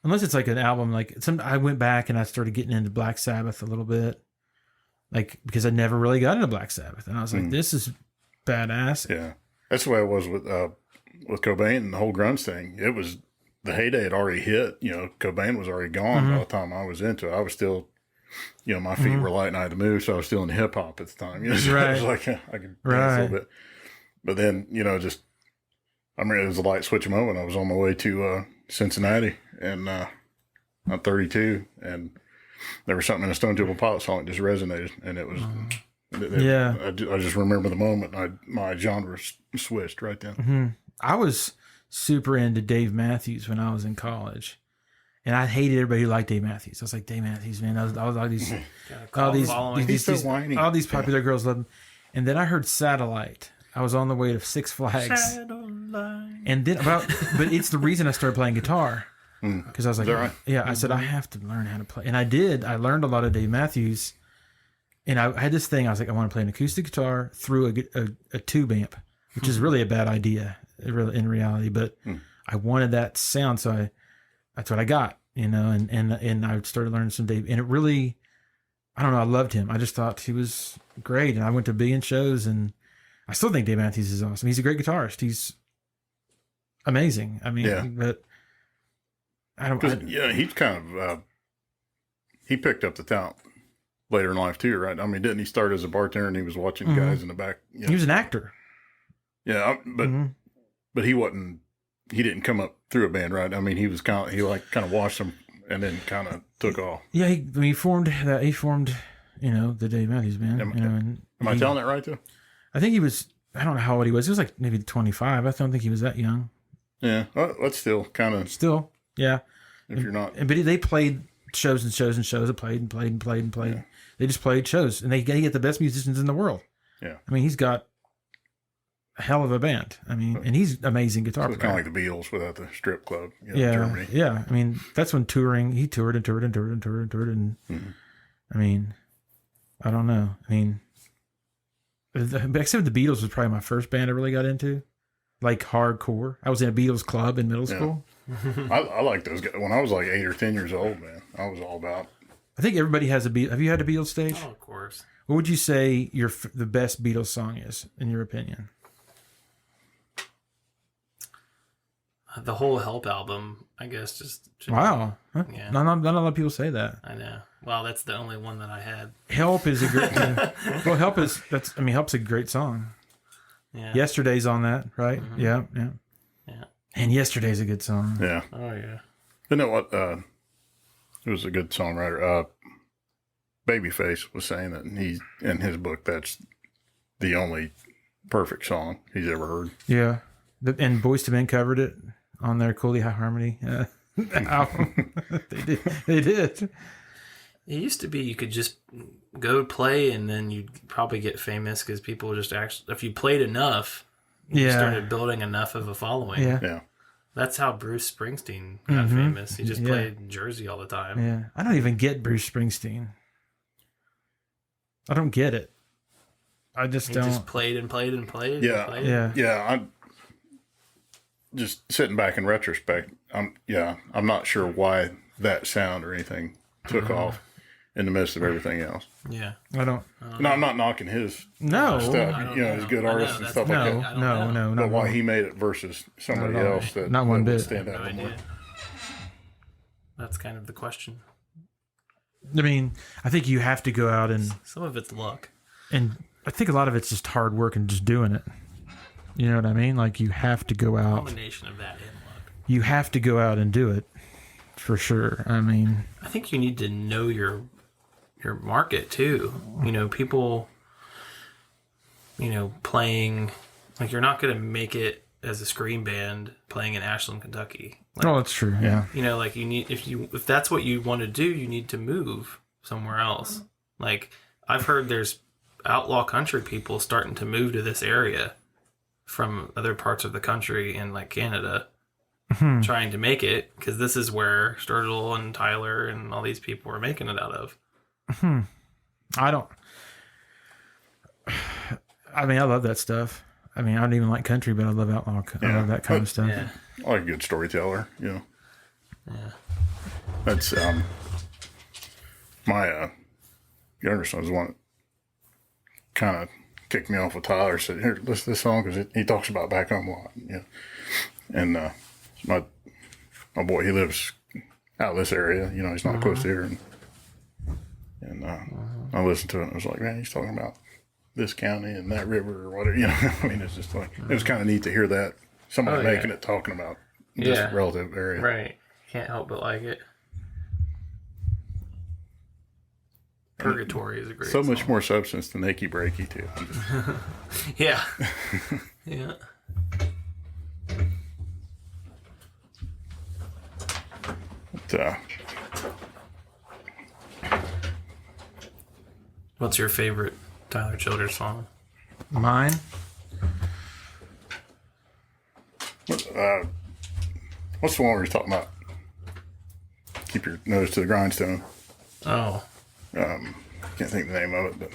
unless it's like an album, like I went back and I started getting into Black Sabbath a little bit, like because I never really got into Black Sabbath, and I was like, this is badass. Yeah, that's the way it was with Cobain and the whole grunge thing. It was the heyday had already hit. You know, Cobain was already gone by the time I was into it. I was still, you know, my feet were light and I had to move, so I was still in hip hop at the time. You know, so it was like I could dance a little bit. But then, you know, just I mean, it was a light switch moment. I was on my way to Cincinnati, and I'm 32, and there was something in a Stone Temple Pilots song that just resonated, and it was. I just remember the moment my genre switched right then. I was super into Dave Matthews when I was in college. And I hated everybody who liked Dave Matthews. I was like, Dave Matthews, man. I was all these, He's so whiny. all these popular girls love him. And then I heard Satellite. I was on the way to Six Flags. Satellite. And then but it's the reason I started playing guitar. Because I was like, that right? yeah, I said, I have to learn how to play. And I did. I learned a lot of Dave Matthews. And I had this thing. I was like, I want to play an acoustic guitar through a tube amp, which is really a bad idea in reality. But I wanted that sound. So that's what I got, and I started learning some Dave. And it really, I don't know, I loved him. I just thought he was great. And I went to a billion shows, and I still think Dave Matthews is awesome. He's a great guitarist. He's amazing. I mean, but I don't. He's kind of he picked up the talent later in life too, right? I mean, didn't he start as a bartender and he was watching guys in the back? He was an actor. Yeah, but he wasn't. He didn't come up through a band, right? I mean, he kind of watched them and then kind of took off. Yeah, he formed the Dave Matthews Band. Am I telling that right too? I think he was. I don't know how old he was. He was like maybe 25. I don't think he was that young. Yeah, well, that's still kind of yeah. If you're not, but they played shows and shows and shows. They played and played and played and played. Yeah. They just played shows, and they get the best musicians in the world. Yeah, I mean, he's got a hell of a band. I mean, and he's amazing guitar so it's player. kind of like the Beatles without the strip club. In Yeah, Germany. yeah. I mean, that's when he toured and toured and toured and toured and toured. And I mean, I don't know. I mean, except the Beatles was probably my first band I really got into, like hardcore. I was in a Beatles club in middle school. I like those guys. When I was like 8 or 10 years old, man, I was all about. I think everybody has a Beatles. Have you had a Beatles stage? Oh, of course. What would you say the best Beatles song is, in your opinion? The whole Help album, I guess, just Wow. Huh? Yeah. Not a lot of people say that. I know. Well, that's the only one that I had. Help is a great. Help's a great song. Yeah. Yesterday's on that, right? Mm-hmm. Yeah. Yeah. And Yesterday's a good song. Yeah. Oh yeah. You know what? It was a good songwriter. Babyface was saying that he, in his book, that's the only perfect song he's ever heard. Yeah. And Boyz II Men covered it on their Cooley High Harmony album. They did. It used to be you could just go play and then you'd probably get famous because people just actually, if you played enough, you started building enough of a following. Yeah. Yeah. That's how Bruce Springsteen got famous. He just played in Jersey all the time. Yeah. I don't even get Bruce Springsteen. I don't get it. I just don't. He just played and played and played. Yeah. And played. Yeah. Yeah. I'm just sitting back in retrospect. I'm not sure why that sound or anything took off in the midst of everything else. Yeah. I don't. No, I'm not knocking his stuff. He's a good artist and stuff like that. No. But why he made it versus somebody Not at all. else that Not one that would bit. stand No out more. idea. That's kind of the question. I mean, I think you have to go out and Some of it's luck. I think a lot of it's just hard work and just doing it. You know what I mean? Like you have to go out. Combination of that and luck. You have to go out and do it for sure. I mean, I think you need to know your market too. You know, people, playing, like you're not going to make it as a scream band playing in Ashland, Kentucky. Like, oh, that's true. Yeah. like you need, if that's what you want to do, you need to move somewhere else. Like I've heard there's outlaw country people starting to move to this area from other parts of the country in like Canada, trying to make it because this is where Sturgill and Tyler and all these people are making it out of. I love that stuff. I mean, I don't even like country, but I love outlaw. I love that kind of stuff. Yeah. I like a good storyteller, Yeah. That's my younger son was the one that kind of kicked me off with Tyler. Said, "Here, listen to this song because he talks about back home a lot." And my boy, he lives out of this area. He's not close to here, and I listened to it and I was like, "Man, he's talking about this county and that river or whatever." I mean, it's just like it was kind of neat to hear that somebody making it talking about this relative area. Right. Can't help but like it. Purgatory is a great So song. much more substance than Achy Breaky too. Yeah. Yeah. What's your favorite Tyler Childers song? Mine? what's the one we were talking about? Keep your nose to the grindstone. Oh, Can't think of the name of it,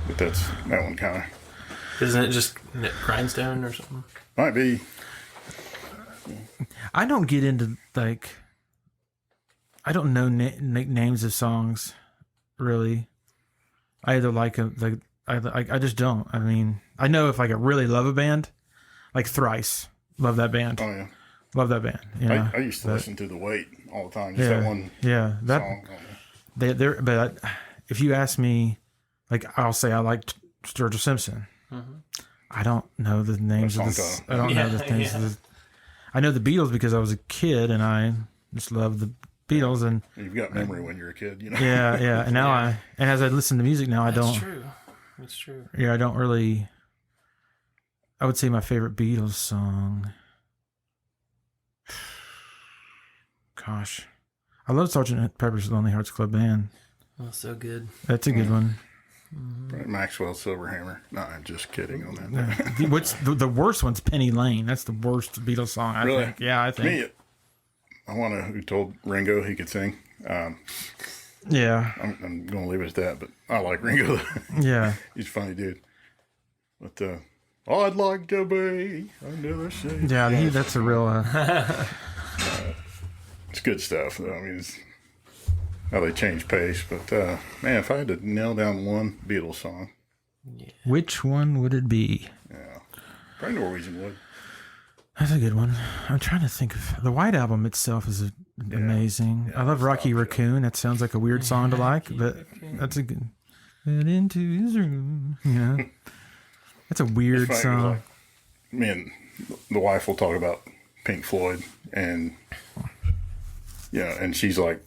but that's that one kind of isn't it just Grindstone or something? might be. I don't get into, like, I don't know names of songs, really. I either like I just don't. I mean, I know if like I really love a band, like Thrice, love that band. Oh yeah, Love that band. Yeah, I used to listen to The Wait all the time. Just that one that song. they're but if you ask me, like, I'll say I like Sturgill Simpson. I don't know the names of this. I don't know the names of the. I know the Beatles because I was a kid and I just loved the Beatles, and You've got memory when you're a kid, you know. yeah. And now and as I listen to music now, I don't. That's true. That's true. Yeah, I don't really. I would say my favorite Beatles song. Gosh, I love Sgt. Pepper's Lonely Hearts Club Band. Oh, so good. That's a good one. Maxwell Silverhammer. No, I'm just kidding on that. What's the worst one's Penny Lane. That's the worst Beatles song, I Really? think. Yeah, I think. Me, I want to. Who told Ringo he could sing? Yeah, I'm going to leave it at that. But I like Ringo. yeah. He's a funny dude. But I'd like to be under the sea. Yeah, that's a real. It's good stuff. Though. I mean, it's how they change pace. But man, if I had to nail down one Beatles song, Which one would it be? probably Norwegian Wood. That's a good one. I'm trying to think of the White Album itself is amazing. I love Rocky Raccoon. That sounds like a weird song to like, but that's a good. Went into his room. Yeah, that's a weird It's funny, song. like, me and the wife will talk about Pink Floyd, and and she's like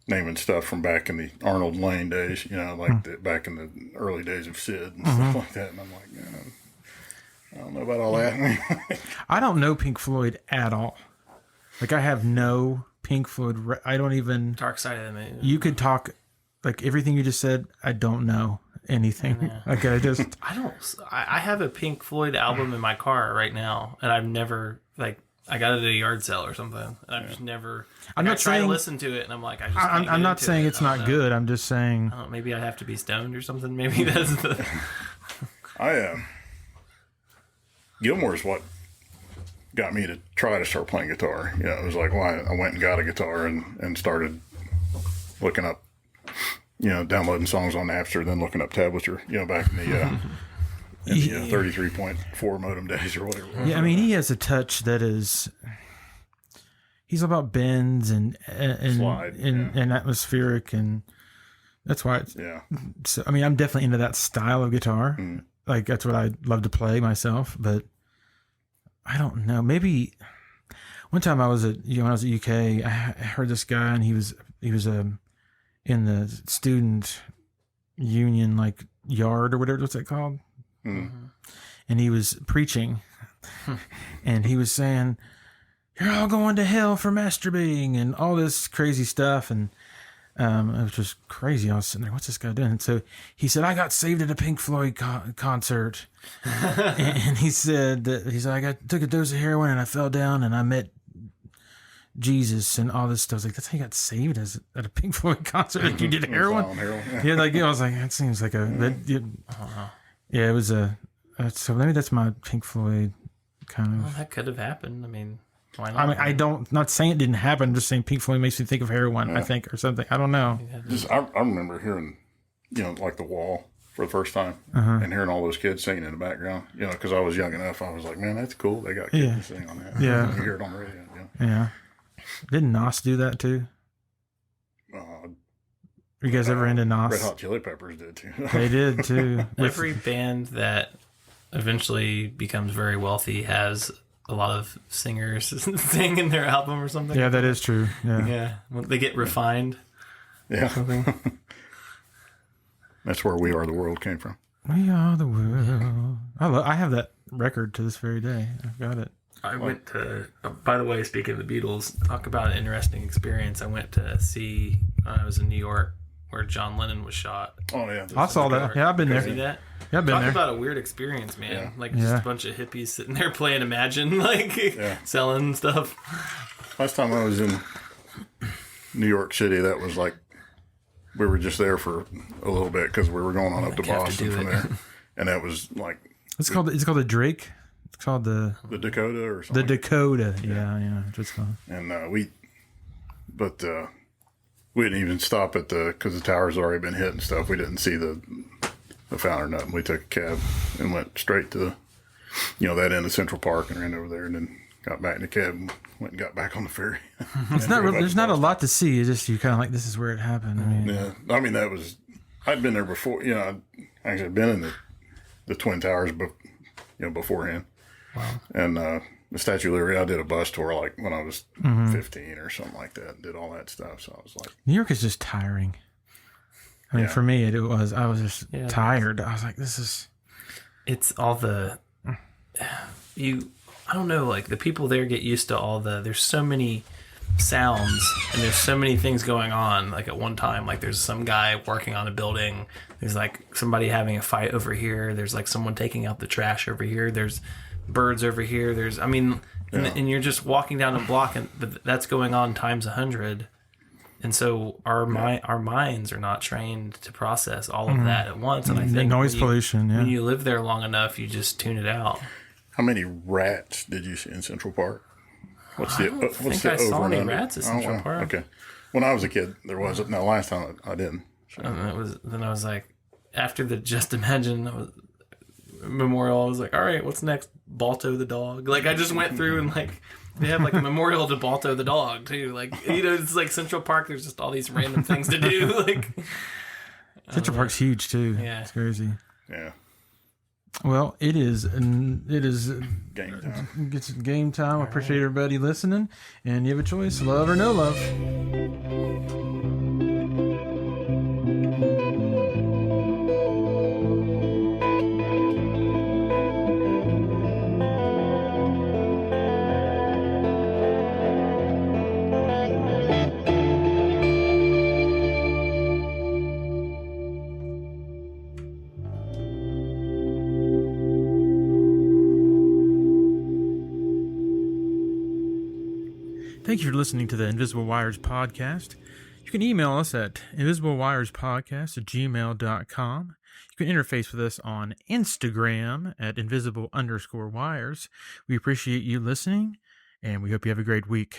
naming stuff from back in the Arnold Lane days, like back in the early days of Sid and stuff like that. And I'm like, I don't know about all that. I don't know Pink Floyd at all. Like, I have no Pink Floyd. I don't even. Dark Side of the Moon. You could talk, like, everything you just said. I don't know anything. Yeah. Like, I just. I have a Pink Floyd album in my car right now, and I've never, like, I got it at a yard sale or something, and I've just never. I'm not I try saying. to listen to it, and I'm like, I just. I'm not saying it's not good. I'm just saying. I don't know, maybe I have to be stoned or something. Maybe that's the. Gilmore's what got me to try to start playing guitar. It was like, I went and got a guitar and started looking up, downloading songs on Napster, then looking up tablature, back in the 33.4 modem days or whatever. Yeah, I mean, he has a touch that is. He's about bends and Slide, and atmospheric, and that's why it's. Yeah. So, I mean, I'm definitely into that style of guitar. Like, that's what I love to play myself, but I don't know. Maybe one time when I was at UK, I heard this guy, and he was in the student union, like, yard or whatever, what's that called? And he was preaching, and he was saying, "You're all going to hell for masturbating," and all this crazy stuff, and it was just crazy. I was sitting there, what's this guy doing? And so he said, "I got saved at a Pink Floyd concert." and he said, I took a dose of heroin and I fell down and I met Jesus and all this stuff. I was like, that's how you got saved at a Pink Floyd concert? Like, you did heroin? Yeah, I was like, that seems like it was so maybe that's my Pink Floyd kind of. Well, that could have happened. I mean, why not? I mean, not saying it didn't happen. I'm just saying Pink Floyd makes me think of heroin, I think, or something. I don't know. I remember hearing, like The Wall for the first time and hearing all those kids singing in the background, because I was young enough. I was like, man, that's cool. They got kids to sing on that. Yeah. You hear it on the radio. Yeah. Didn't Nas do that too? You guys ever into Nas? Red Hot Chili Peppers did too. They did too. Every band that eventually becomes very wealthy has a lot of singers sing in their album or something. Yeah, that is true. Yeah. Yeah. When they get refined. Yeah. That's where We Are the World came from. We are the world. I have that record to this very day. I've got it. I went to, by the way, speaking of the Beatles, talk about an interesting experience. I went to see, I was in New York where John Lennon was shot. Oh yeah, I saw that. Yeah, I've been You there. see that? Yeah, I've been Talk there. about a weird experience, man. Yeah. Like just a bunch of hippies sitting there playing Imagine, like selling stuff. Last time I was in New York City, that was like we were just there for a little bit because we were going on up to have to Boston do from it. there, and that was like It's called the Drake. It's called the Dakota or the something. Dakota. Yeah. That's what it's called. And we didn't even stop at because the tower's already been hit and stuff. We didn't see the fountain or nothing. We took a cab and went straight to that end of Central Park and ran over there, and then got back in the cab and went and got back on the ferry. It's not really, there's not a lot to see. It's just you kind of like, this is where it happened. I mean, Yeah, I mean I'd been there before. I'd actually been in the Twin Towers, beforehand. Wow. And the Statue of Liberty, I did a bus tour like when I was 15 or something like that, and did all that stuff. So I was like, New York is just tiring. I mean, for me, I was just tired. I was like, this is. It's all the I don't know, like the people there get used to there's so many sounds and there's so many things going on like at one time. Like there's some guy working on a building, there's like somebody having a fight over here, there's like someone taking out the trash over here, there's birds over here, and you're just walking down a block but that's going on times 100. And so our minds are not trained to process all of that at once. And I think noise pollution. when you live there long enough, you just tune it out. how many rats did you see in Central Park? What's the I saw over and any under? rats at Central wow. Park. Okay, when I was a kid, there wasn't. No, last time I didn't. So. And then I was like, after the Just Imagine memorial, I was like, all right, what's next? Balto the dog. Like I just went through and like they have like a memorial to Balto the dog too. Like it's like Central Park. There's just all these random things to do. Like Central Park's huge too. Yeah. It's crazy. Yeah, Well, it is game time. it's game time. I appreciate everybody listening. And you have a choice, love or no love. Thank you for listening to the Invisible Wires podcast. You can email us at invisiblewirespodcast@gmail.com. You can interface with us on Instagram at invisible_wires. We appreciate you listening, and we hope you have a great week.